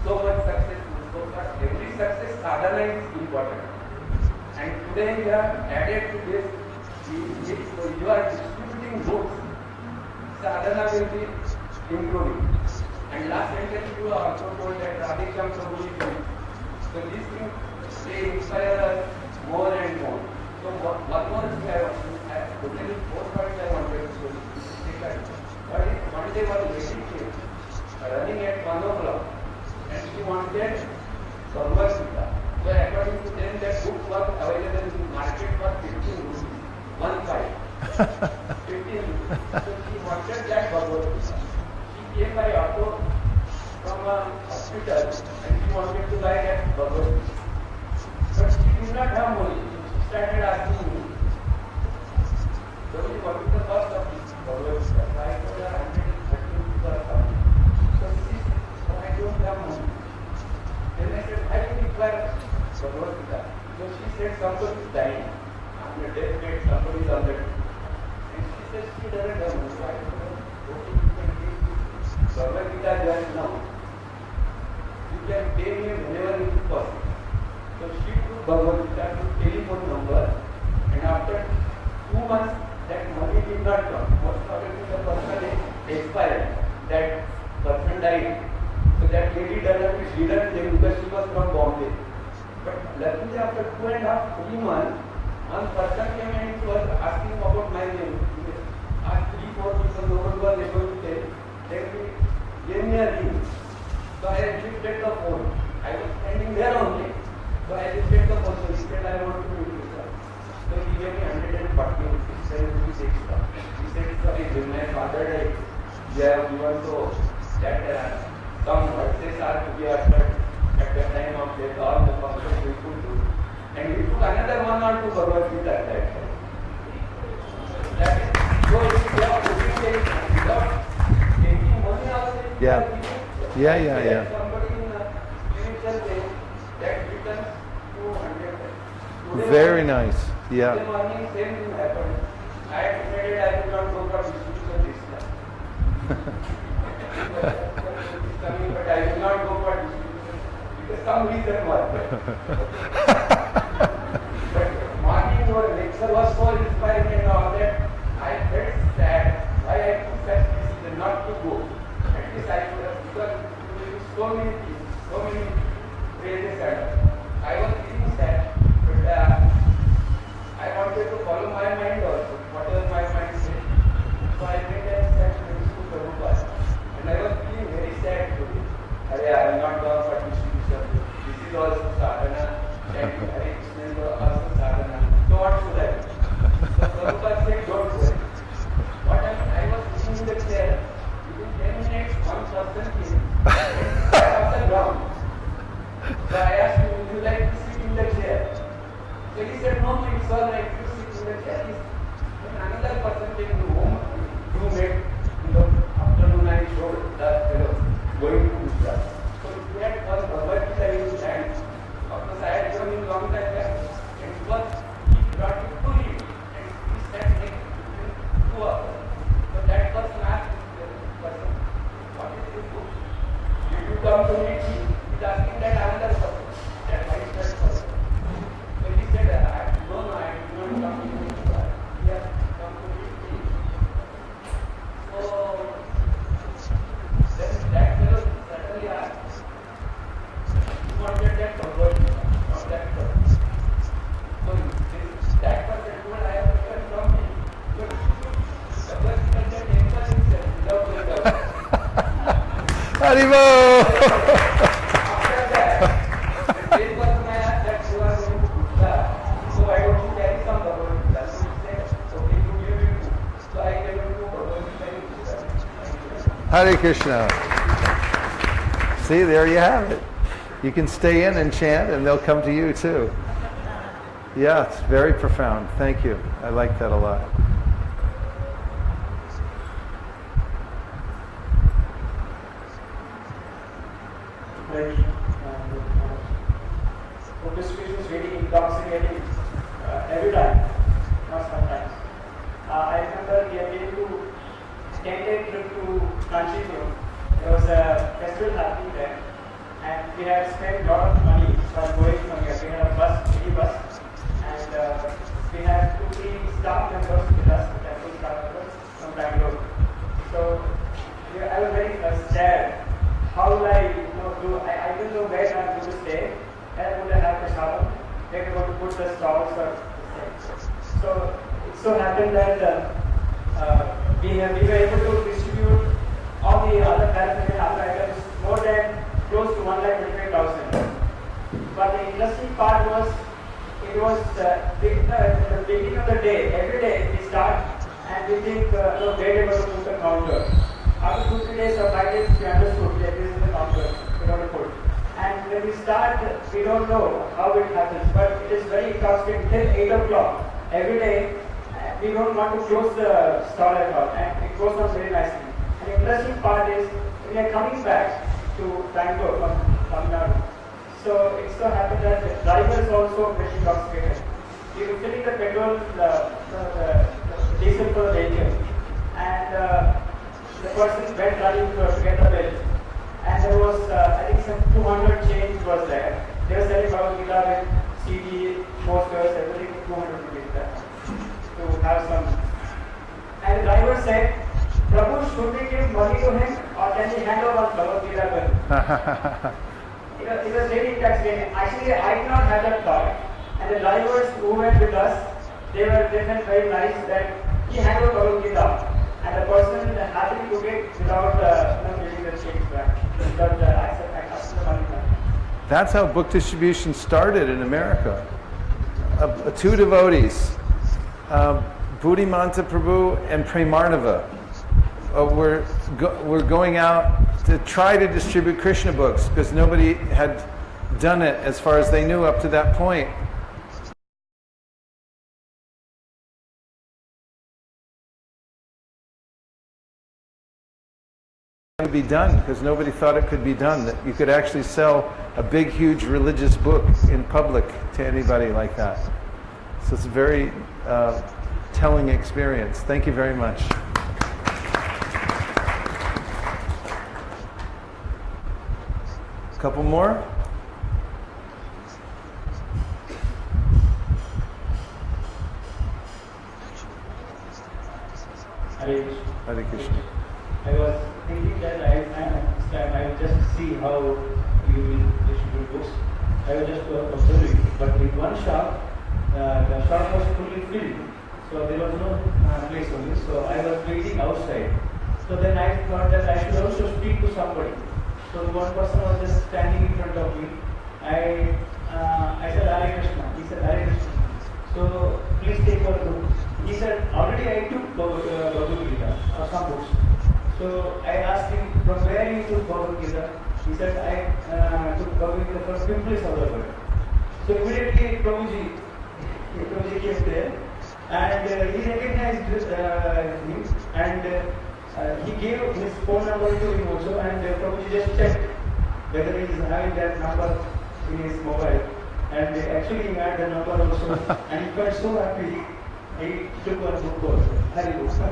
so much successful. So, every success sadhana is important. And today we have added to this, so you are distributing books, sadhana will be improving. And last sentence you also told that Radhikam Prabhu is doing. So these things, they inspire us more and more. So one more thing I totally 4 points I wanted to take. But one day was lady came, running at 1 o'clock, and she wanted Vaisesika. So according to them, that book was available in the market for 15 rupees. 1 5. 15 rupees. So she wanted that Vaisesika. She came by auto from a hospital and she wanted to buy that Vaisesika. But she did not have money. She started asking me, what is the cost of this Vaisesika? So I told her 130 rupees or something. So she said, oh, I don't have money. Then I said, I will require Vaisesika. So she said, somebody is dying. On the deathbed, somebody is on the deathbed. And she said, she doesn't have money. So I told her, okay, you can take Vaisesika just now. You can pay me whenever it is possible. So she took Vaisesika to telephone number, and after 2 months, that money did not come. Most probably the person expired. That person died. So that lady didn't pay because she was from Bombay. But luckily after 2.5, 3 months, one person came and he was asking about my name. He asked 3, 4 people, no one was able to tell. Then he gave me a ring. So I lifted the phone. I was standing there only. So I lifted the phone. So he said, I want to meet you, sir. So he gave me 140 rupees. He said, sorry, when my father died, yeah, we were so that some verses are to be uttered at the time of death, all the functions we could do. And we took another 1 or 2 Vaisesika at that time. That is, so if you are putting it without taking money out of it, Yeah. somebody in a spiritual way that returns 200. Very nice. Yeah. Today morning, same thing happened. I had decided I would not go for distribution this time. But I will not go for distribution because some reason was there. But morning your lecture was so inspiring and all that, I felt sad why I took such decision not to go. At least I could have, because so many things, so many praises and I was feeling sad. But I wanted to follow my mind also, whatever my mind said. So I went and sat next to Prabhupada. And I was feeling very sad today. I will not go for distribution. This is also sadhana. And Hare Krishna is also sadhana. So what should I do? So Prabhupada said, don't worry. What happened? I was sitting in the chair. Within 10 minutes, one person came and sat on the ground. So I asked him, would you like to sit in the chair? So he said, no, it's all right, you sit in the chair. Then another person came to home, you met in the afternoon and showed the fellow going to Gujarat. So he had one Vaisesika in his hand. Of course, I had given him long time back. And he brought it to him. And he sat next to him 2 hours. So that person asked the person, what is this book? Did you come to meet me? He's asking that another person, that vice person. So he said, no, I did not come to meet you. He has come to meet me. So then that fellow suddenly asked, you wanted that Vaisesika from that person. So that person told, I have taken from me. But the Vaisesika can enter himself without going out. Haribol! After that, the same person I asked that you are going to Gujarat, so why don't you carry some Vaisesika? So he said, okay, you give me 2. So I gave him 2 Vaisesika in Gujarat. Hare Krishna. See, there you have it. You can stay in and chant and they'll come to you too. Yeah, it's very profound. Thank you. I like that a lot. Participation is really intoxicating every time, not sometimes. I remember we have been to 10-day trip to Kanchipuram. There was a festival happening there, and we had spent a lot of money while going from here. We had a mini bus, and we had 2-3 staff members with us, temple staff members from Bangalore. So I was very sad. How will I do? I didn't know where I'm going to stay. And would I have to travel? They're going to put the stalls or so it so happened happened that we were able to distribute all the other paraphernalia other items more than close to 1,25,000. But the interesting part was, it was the beginning of the day. Every day we start and we think, no, wait able to put the counter. After 2-3 days or 5 days, we understood that this is the counter we have to put. And when we start, we don't know how it happens, but it is very intoxicating till 8 o'clock. Every day, we don't want to close the stall at all, and it goes on very nicely. And the interesting part is, we are coming back to Bangalore from Tamil Nadu. So it so happened that the driver is also very intoxicated. We were filling the petrol, the diesel for the vehicle, and the person went running to get the bill. And there was, I think, some 200 change was there. They were selling Bhagavad Gita with CD, posters, everything, 200 rupees there to have some. And the driver said, Prabhu, should we give money to him or can we hand over Bhagavad Gita bill? It was really intoxicating. Actually, I did not have that thought. And the drivers who went with us, they felt very nice that he handed over Bhagavad Gita. And the person happily took it without giving the change back. But I asked the money back. That's how book distribution started in America. Two devotees, Buddhimanta Prabhu and Premarnava, were going out to try to distribute Krishna books because nobody had done it as far as they knew up to that point. To be done because nobody thought it could be done, that you could actually sell a big huge religious book in public to anybody like that. So it's a very telling experience. Thank you very much. A couple more. Hare Krishna. I was thinking that I will just see how you will distribute books. I was just observing, but with one shop, the shop was fully filled, so there was no place only. So I was waiting outside. So then I thought that I should also speak to somebody. So one person was just standing in front of me. I said, Hare Krishna. He said, Hare Krishna. So please take one book. He said, already I took Bhagavad Gita or some books. So I asked him, from where you took Bhagavad Gita? He said, I took Bhagavad Gita from Pimpli Saudhagar. So immediately Prabhuji came there and he recognized him and he gave his phone number to him also, and Prabhuji just checked whether he is having that number in his mobile. And actually he had the number also and he felt so happy. He took one book also. Hari Krishna.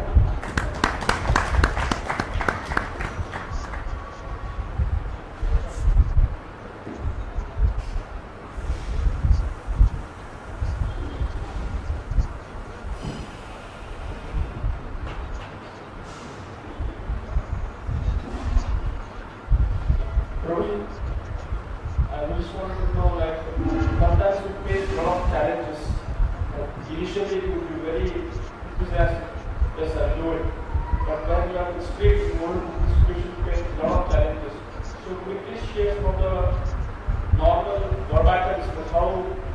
I just wanted to know, like, sometimes we face a lot of challenges. Initially, you would be very enthusiastic, yes, I'll do it. But when you have to speak in one situation, you face a lot of challenges. So, could you please share some of the normal verbatums of how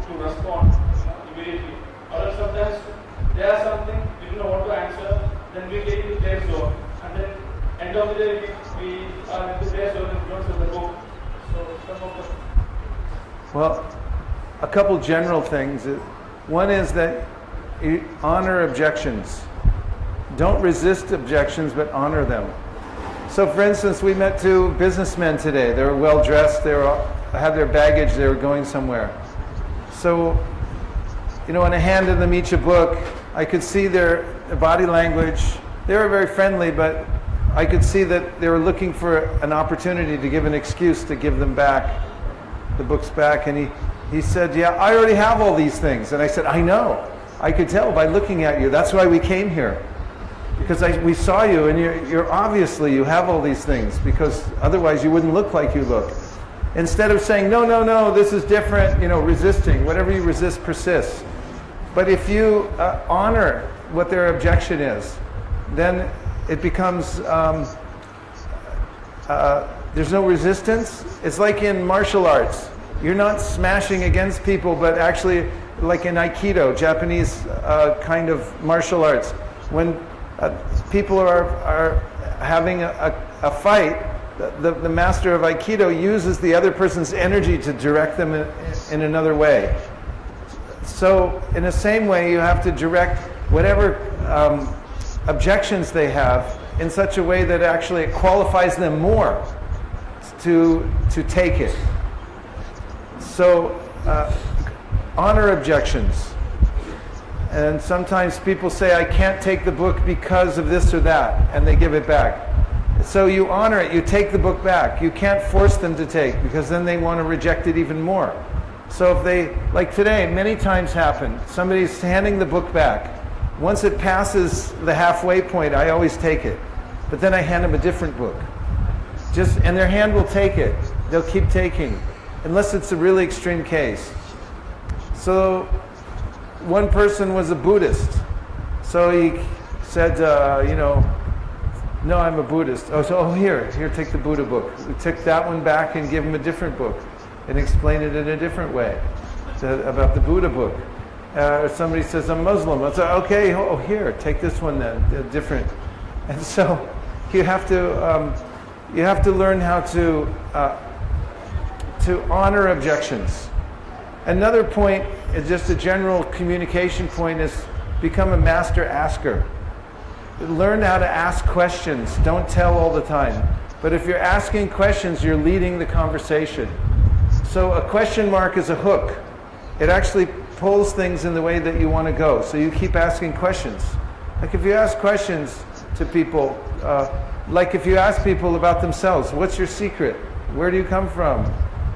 to respond immediately? Or sometimes there are something we don't know what to answer, then we take it to their zone, and then end of the day we are into their zone and don't sell the book. So, some of the. Well, a couple general things. One is that you honor objections. Don't resist objections, but honor them. So, for instance, we met two businessmen today. They were well dressed. They had their baggage. They were going somewhere. So, when I handed them each a book, I could see their body language. They were very friendly, but I could see that they were looking for an opportunity to give an excuse to give them back, the books back. And he said, yeah, I already have all these things. And I said, I know. I could tell by looking at you. That's why we came here. Because we saw you, and you're obviously, you have all these things, because otherwise you wouldn't look like you look. Instead of saying, no, no, no, this is different, resisting. Whatever you resist persists. But if you honor what their objection is. Then it becomes, there's no resistance. It's like in martial arts. You're not smashing against people, but actually like in Aikido, Japanese kind of martial arts. When people are having a fight, the master of Aikido uses the other person's energy to direct them in another way. So in the same way, you have to direct whatever objections they have in such a way that actually it qualifies them more to take it. So honor objections. And sometimes people say, I can't take the book because of this or that, and they give it back. So you honor it, you take the book back. You can't force them to take, because then they want to reject it even more. So if they, like today, many times happen, somebody's handing the book back. Once it passes the halfway point, I always take it. But then I hand them a different book. And their hand will take it. They'll keep taking, unless it's a really extreme case. So one person was a Buddhist. So he said, no, I'm a Buddhist. Here, take the Buddha book. We took that one back and give him a different book and explain it in a different way about the Buddha book. Or somebody says, I'm Muslim. I say, okay, here, take this one then, different. And so you have to learn how to honor objections. Another point, is just a general communication point, is become a master asker. Learn how to ask questions. Don't tell all the time. But if you're asking questions, you're leading the conversation. So a question mark is a hook. It actually pulls things in the way that you want to go. So you keep asking questions. Like if you ask questions to people, like if you ask people about themselves, what's your secret? Where do you come from?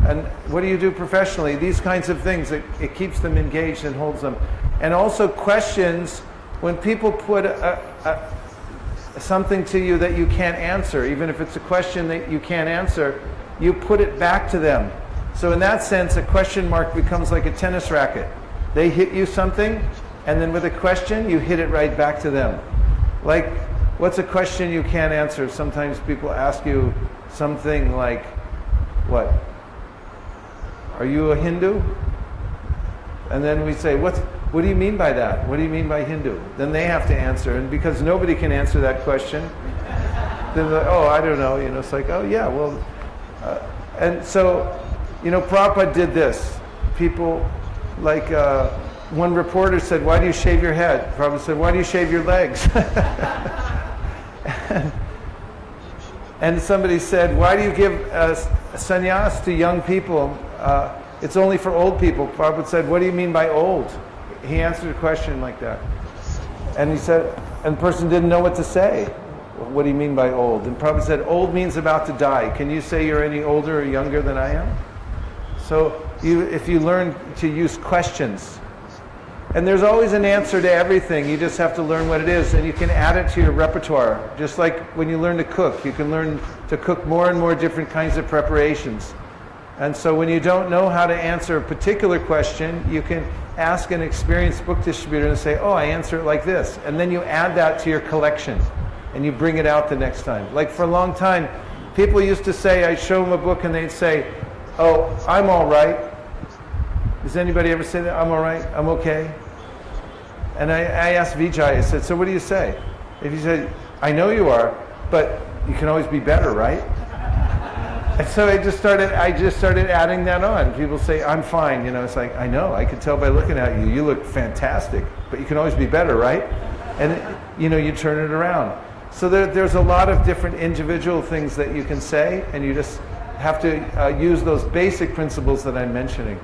And what do you do professionally? These kinds of things, it keeps them engaged and holds them. And also questions, when people put something to you that you can't answer, even if it's a question that you can't answer, you put it back to them. So in that sense, a question mark becomes like a tennis racket. They hit you something, and then with a question, you hit it right back to them. Like, what's a question you can't answer? Sometimes people ask you something like, what? Are you a Hindu? And then we say, what do you mean by that? What do you mean by Hindu? Then they have to answer, and because nobody can answer that question, then they're like, I don't know. It's like, yeah, well, and so, Prabhupada did this. People, like one reporter said, why do you shave your head? Prabhupada said, why do you shave your legs? And somebody said, why do you give sannyas to young people? It's only for old people. Prabhupada said, what do you mean by old? He answered a question like that. And he said, and the person didn't know what to say. What do you mean by old? And Prabhupada said, old means about to die. Can you say you're any older or younger than I am? So if you learn to use questions, and there's always an answer to everything, you just have to learn what it is, and you can add it to your repertoire. Just like when you learn to cook, you can learn to cook more and more different kinds of preparations. And so when you don't know how to answer a particular question, you can ask an experienced book distributor and say, I answer it like this. And then you add that to your collection, and you bring it out the next time. Like for a long time, people used to say, I'd show them a book and they'd say, I'm all right. Does anybody ever say that? I'm all right, I'm okay. And I asked Vijay, I said, so what do you say? If you say, I know you are, but you can always be better, right? And so I just started adding that on. People say, I'm fine. It's like, I know, I can tell by looking at you. You look fantastic, but you can always be better, right? And, you turn it around. So there's a lot of different individual things that you can say, and you just have to use those basic principles that I'm mentioning.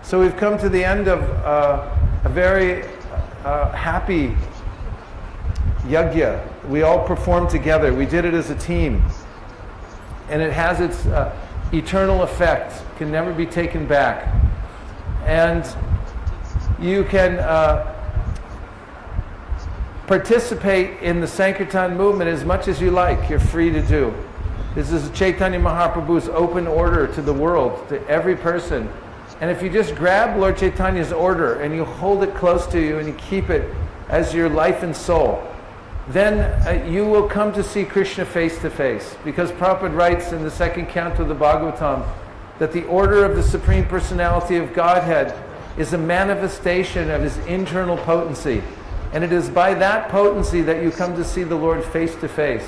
So we've come to the end of a very happy yajna. We all performed together. We did it as a team. And it has its eternal effect, can never be taken back. And you can participate in the Sankirtan movement as much as you like. You're free to do. This is Chaitanya Mahaprabhu's open order to the world, to every person. And if you just grab Lord Chaitanya's order and you hold it close to you and you keep it as your life and soul, then you will come to see Krishna face to face. Because Prabhupada writes in the second canto of the Bhagavatam that the order of the Supreme Personality of Godhead is a manifestation of his internal potency. And it is by that potency that you come to see the Lord face to face.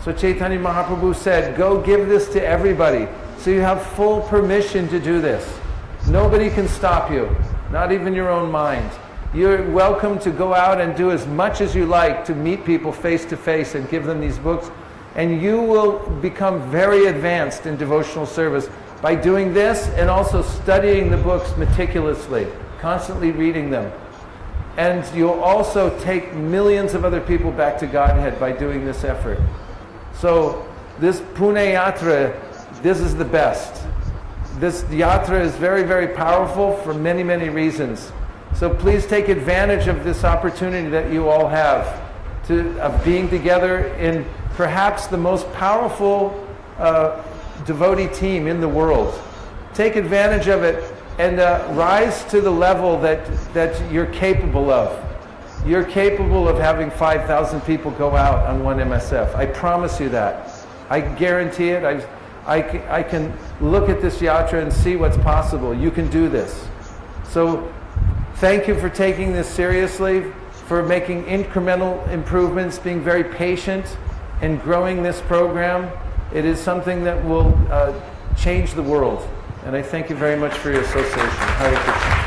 So Chaitanya Mahaprabhu said, go give this to everybody. So you have full permission to do this. Nobody can stop you, not even your own mind. You're welcome to go out and do as much as you like to meet people face to face and give them these books. And you will become very advanced in devotional service by doing this and also studying the books meticulously, constantly reading them. And you'll also take millions of other people back to Godhead by doing this effort. So this Pune Yatra, this is the best. This yatra is very, very powerful for many, many reasons. So please take advantage of this opportunity that you all have of being together in perhaps the most powerful devotee team in the world. Take advantage of it and rise to the level that you're capable of. You're capable of having 5,000 people go out on one MSF. I promise you that. I guarantee it. I can look at this yatra and see what's possible. You can do this. So thank you for taking this seriously, for making incremental improvements, being very patient and growing this program. It is something that will change the world. And I thank you very much for your association. Hare Krishna.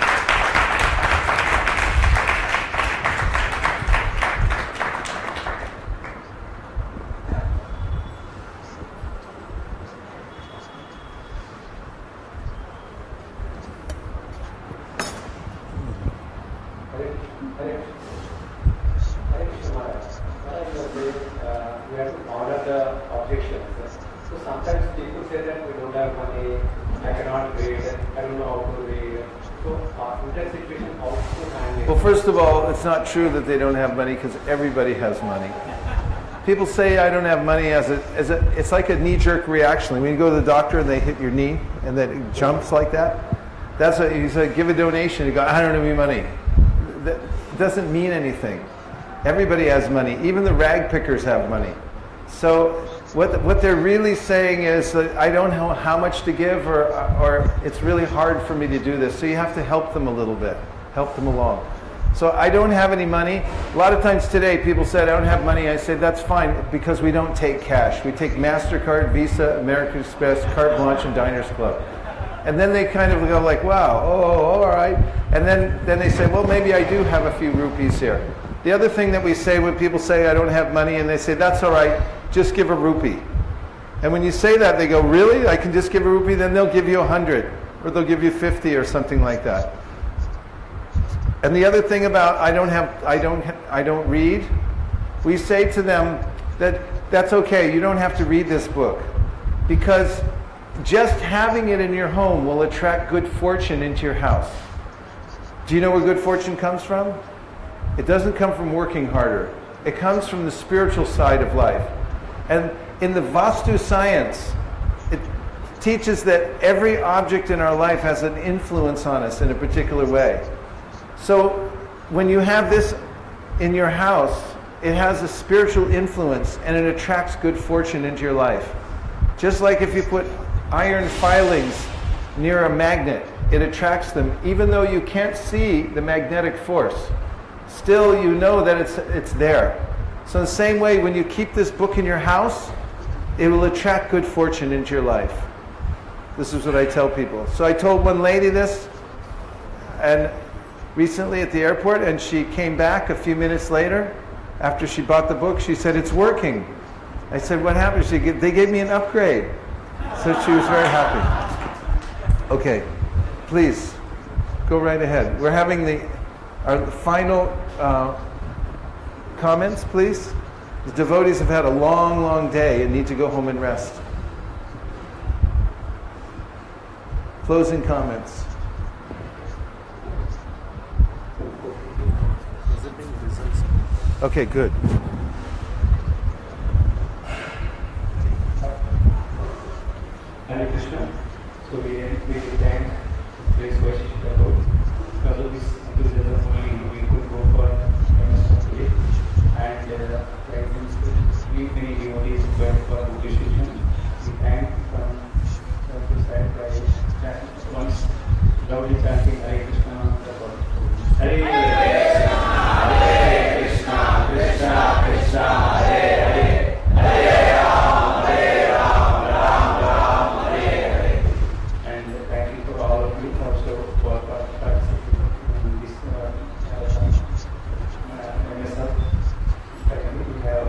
It's not true that they don't have money, because everybody has money. People say I don't have money it's like a knee-jerk reaction. When you go to the doctor and they hit your knee and then it jumps like that, that's what you say, give a donation. You go, I don't have any money. That doesn't mean anything. Everybody has money. Even the rag pickers have money. So what they're really saying is that I don't know how much to give, or it's really hard for me to do this. So you have to help them a little bit, help them along. So I don't have any money. A lot of times today people said, I don't have money. I say, that's fine, because we don't take cash. We take MasterCard, Visa, American Express, Carte Blanche, and Diners Club. And then they kind of go like, wow, all right. And then they say, well, maybe I do have a few rupees here. The other thing that we say when people say, I don't have money, and they say, that's all right, just give a rupee. And when you say that, they go, really? I can just give a rupee? Then they'll give you 100, or they'll give you 50 or something like that. And the other thing about I don't read, we say to them that that's okay, you don't have to read this book, because just having it in your home will attract good fortune into your house. Do you know where good fortune comes from? It doesn't come from working harder. It comes from the spiritual side of life. And in the Vastu science, it teaches that every object in our life has an influence on us in a particular way. So when you have this in your house, it has a spiritual influence and it attracts good fortune into your life. Just like if you put iron filings near a magnet, it attracts them. Even though you can't see the magnetic force, still you know that it's there. So in the same way, when you keep this book in your house, it will attract good fortune into your life. This is what I tell people. So I told one lady this, and recently at the airport, and she came back a few minutes later after she bought the book. She said, it's working. I said, what happened? They gave me an upgrade. So she was very happy. Okay, please, go right ahead. We're having our final comments, please. The devotees have had a long, long day and need to go home and rest. Closing comments. Okay, good. Hare Krishna. So we thank Vaisesika because of this enthusiasm only we could go for like we many devotees went for initiation. We thank from the side by once loudly chanting Hare Krishna. Hare Krishna, Krishna Krishna, Hare Hare, Hare Ram, Ram Ram, Hare Hare. And thank you for all of you also for participating in this MSF. Secondly, we have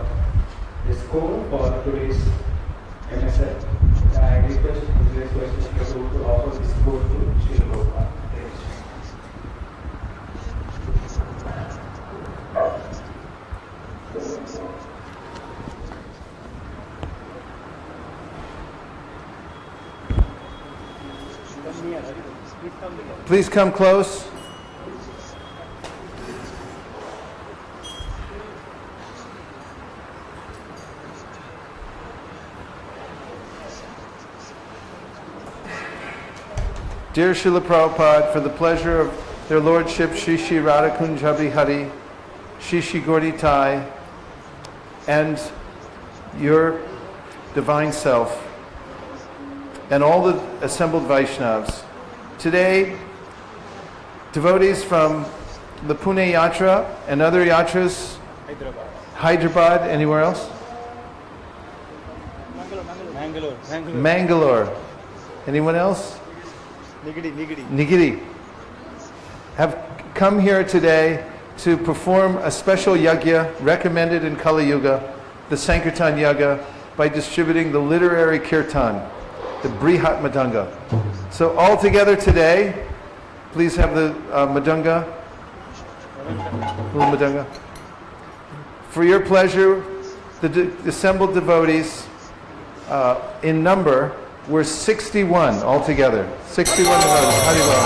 the score for today's MSF. I request to offer this score to Srila Prabhupada. Please come close. Dear Srila Prabhupada, for the pleasure of their Lordship Shri Shri Radhakunja Bihari, Shri Shri Gauri Tai, and your Divine Self, and all the assembled Vaishnavas. Today, devotees from the Pune Yatra and other yatras, Hyderabad, anywhere else? Mangalore. Anyone else? Nigiri. Have come here today to perform a special yajna recommended in Kali Yuga, the Sankirtan Yajna, by distributing the literary kirtan, the Brihat Madanga. So all together today, please have the Madanga, little Madanga. For your pleasure, the assembled devotees in number were 61 altogether. 61 devotees. Haribol.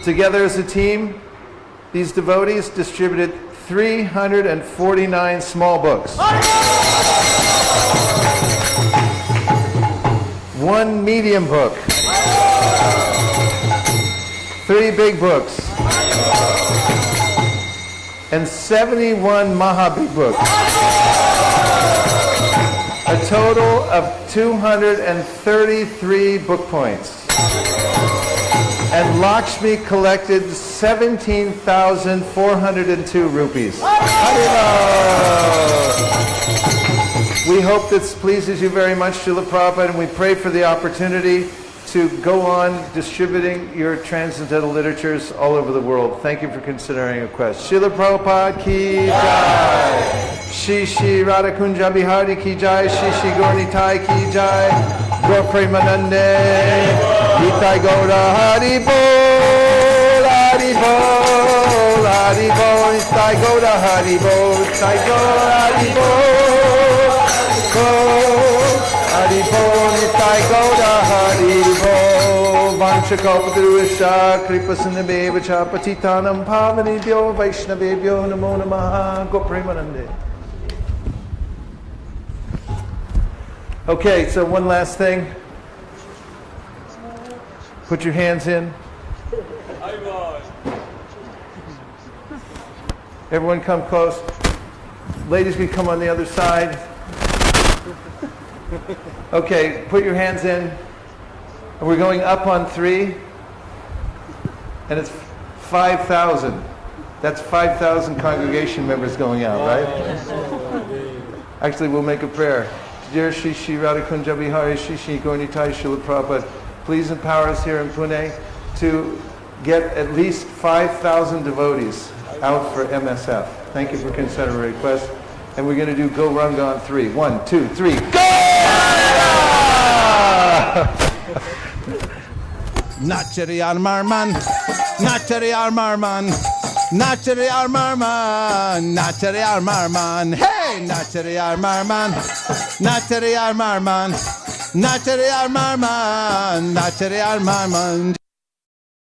Together as a team, these devotees distributed 349 small books. 1 medium book. 3 big books. And 71 Mahabig books. A total of 233 book points. And Lakshmi collected 17,402 rupees. We hope this pleases you very much, Srila Prabhupada, and we pray for the opportunity to go on distributing your transcendental literatures all over the world. Thank you for considering a request. Srila Prabhupada ki jai. Shri Shri Radhakunja Bihari ki jai. Shri Shri Gaurnitai ki jai. Gaur Premanande. Nitai Gaura Hari Bol. Hari Bol. Hari Bol. Nitai Gaura Hari Bol. Nitai Gaura Hari Bol. Hari Bol. Nitai Gaura Hari Bol. Vanchakalpadurusha Kripasindhabeva cha Patitanam Pavanebhyo Vaishnavebhyo Namo Namaha. Gaur Premanande. Okay, so one last thing. Put your hands in. Everyone come close. Ladies can come on the other side. Okay, put your hands in. And we're going up on 3. And it's 5,000. That's 5,000 congregation members going out, right? Actually, we'll make a prayer. Dear Shri Shri Radhakunja Bihari, Shri Shri Gaurnitai Srila Prabhupada, please empower us here in Pune to get at least 5,000 devotees out for MSF. Thank you for considering a request. And we're going to do Go Ranga on 3. 1, 2, 3. Go! Nachari Armarman, Nachari Armarman, Nachari Armarman, Nachari Armarman, hey, Nachari Armarman, Nachari Armarman, Nachari Armarman, Nachari Armarman.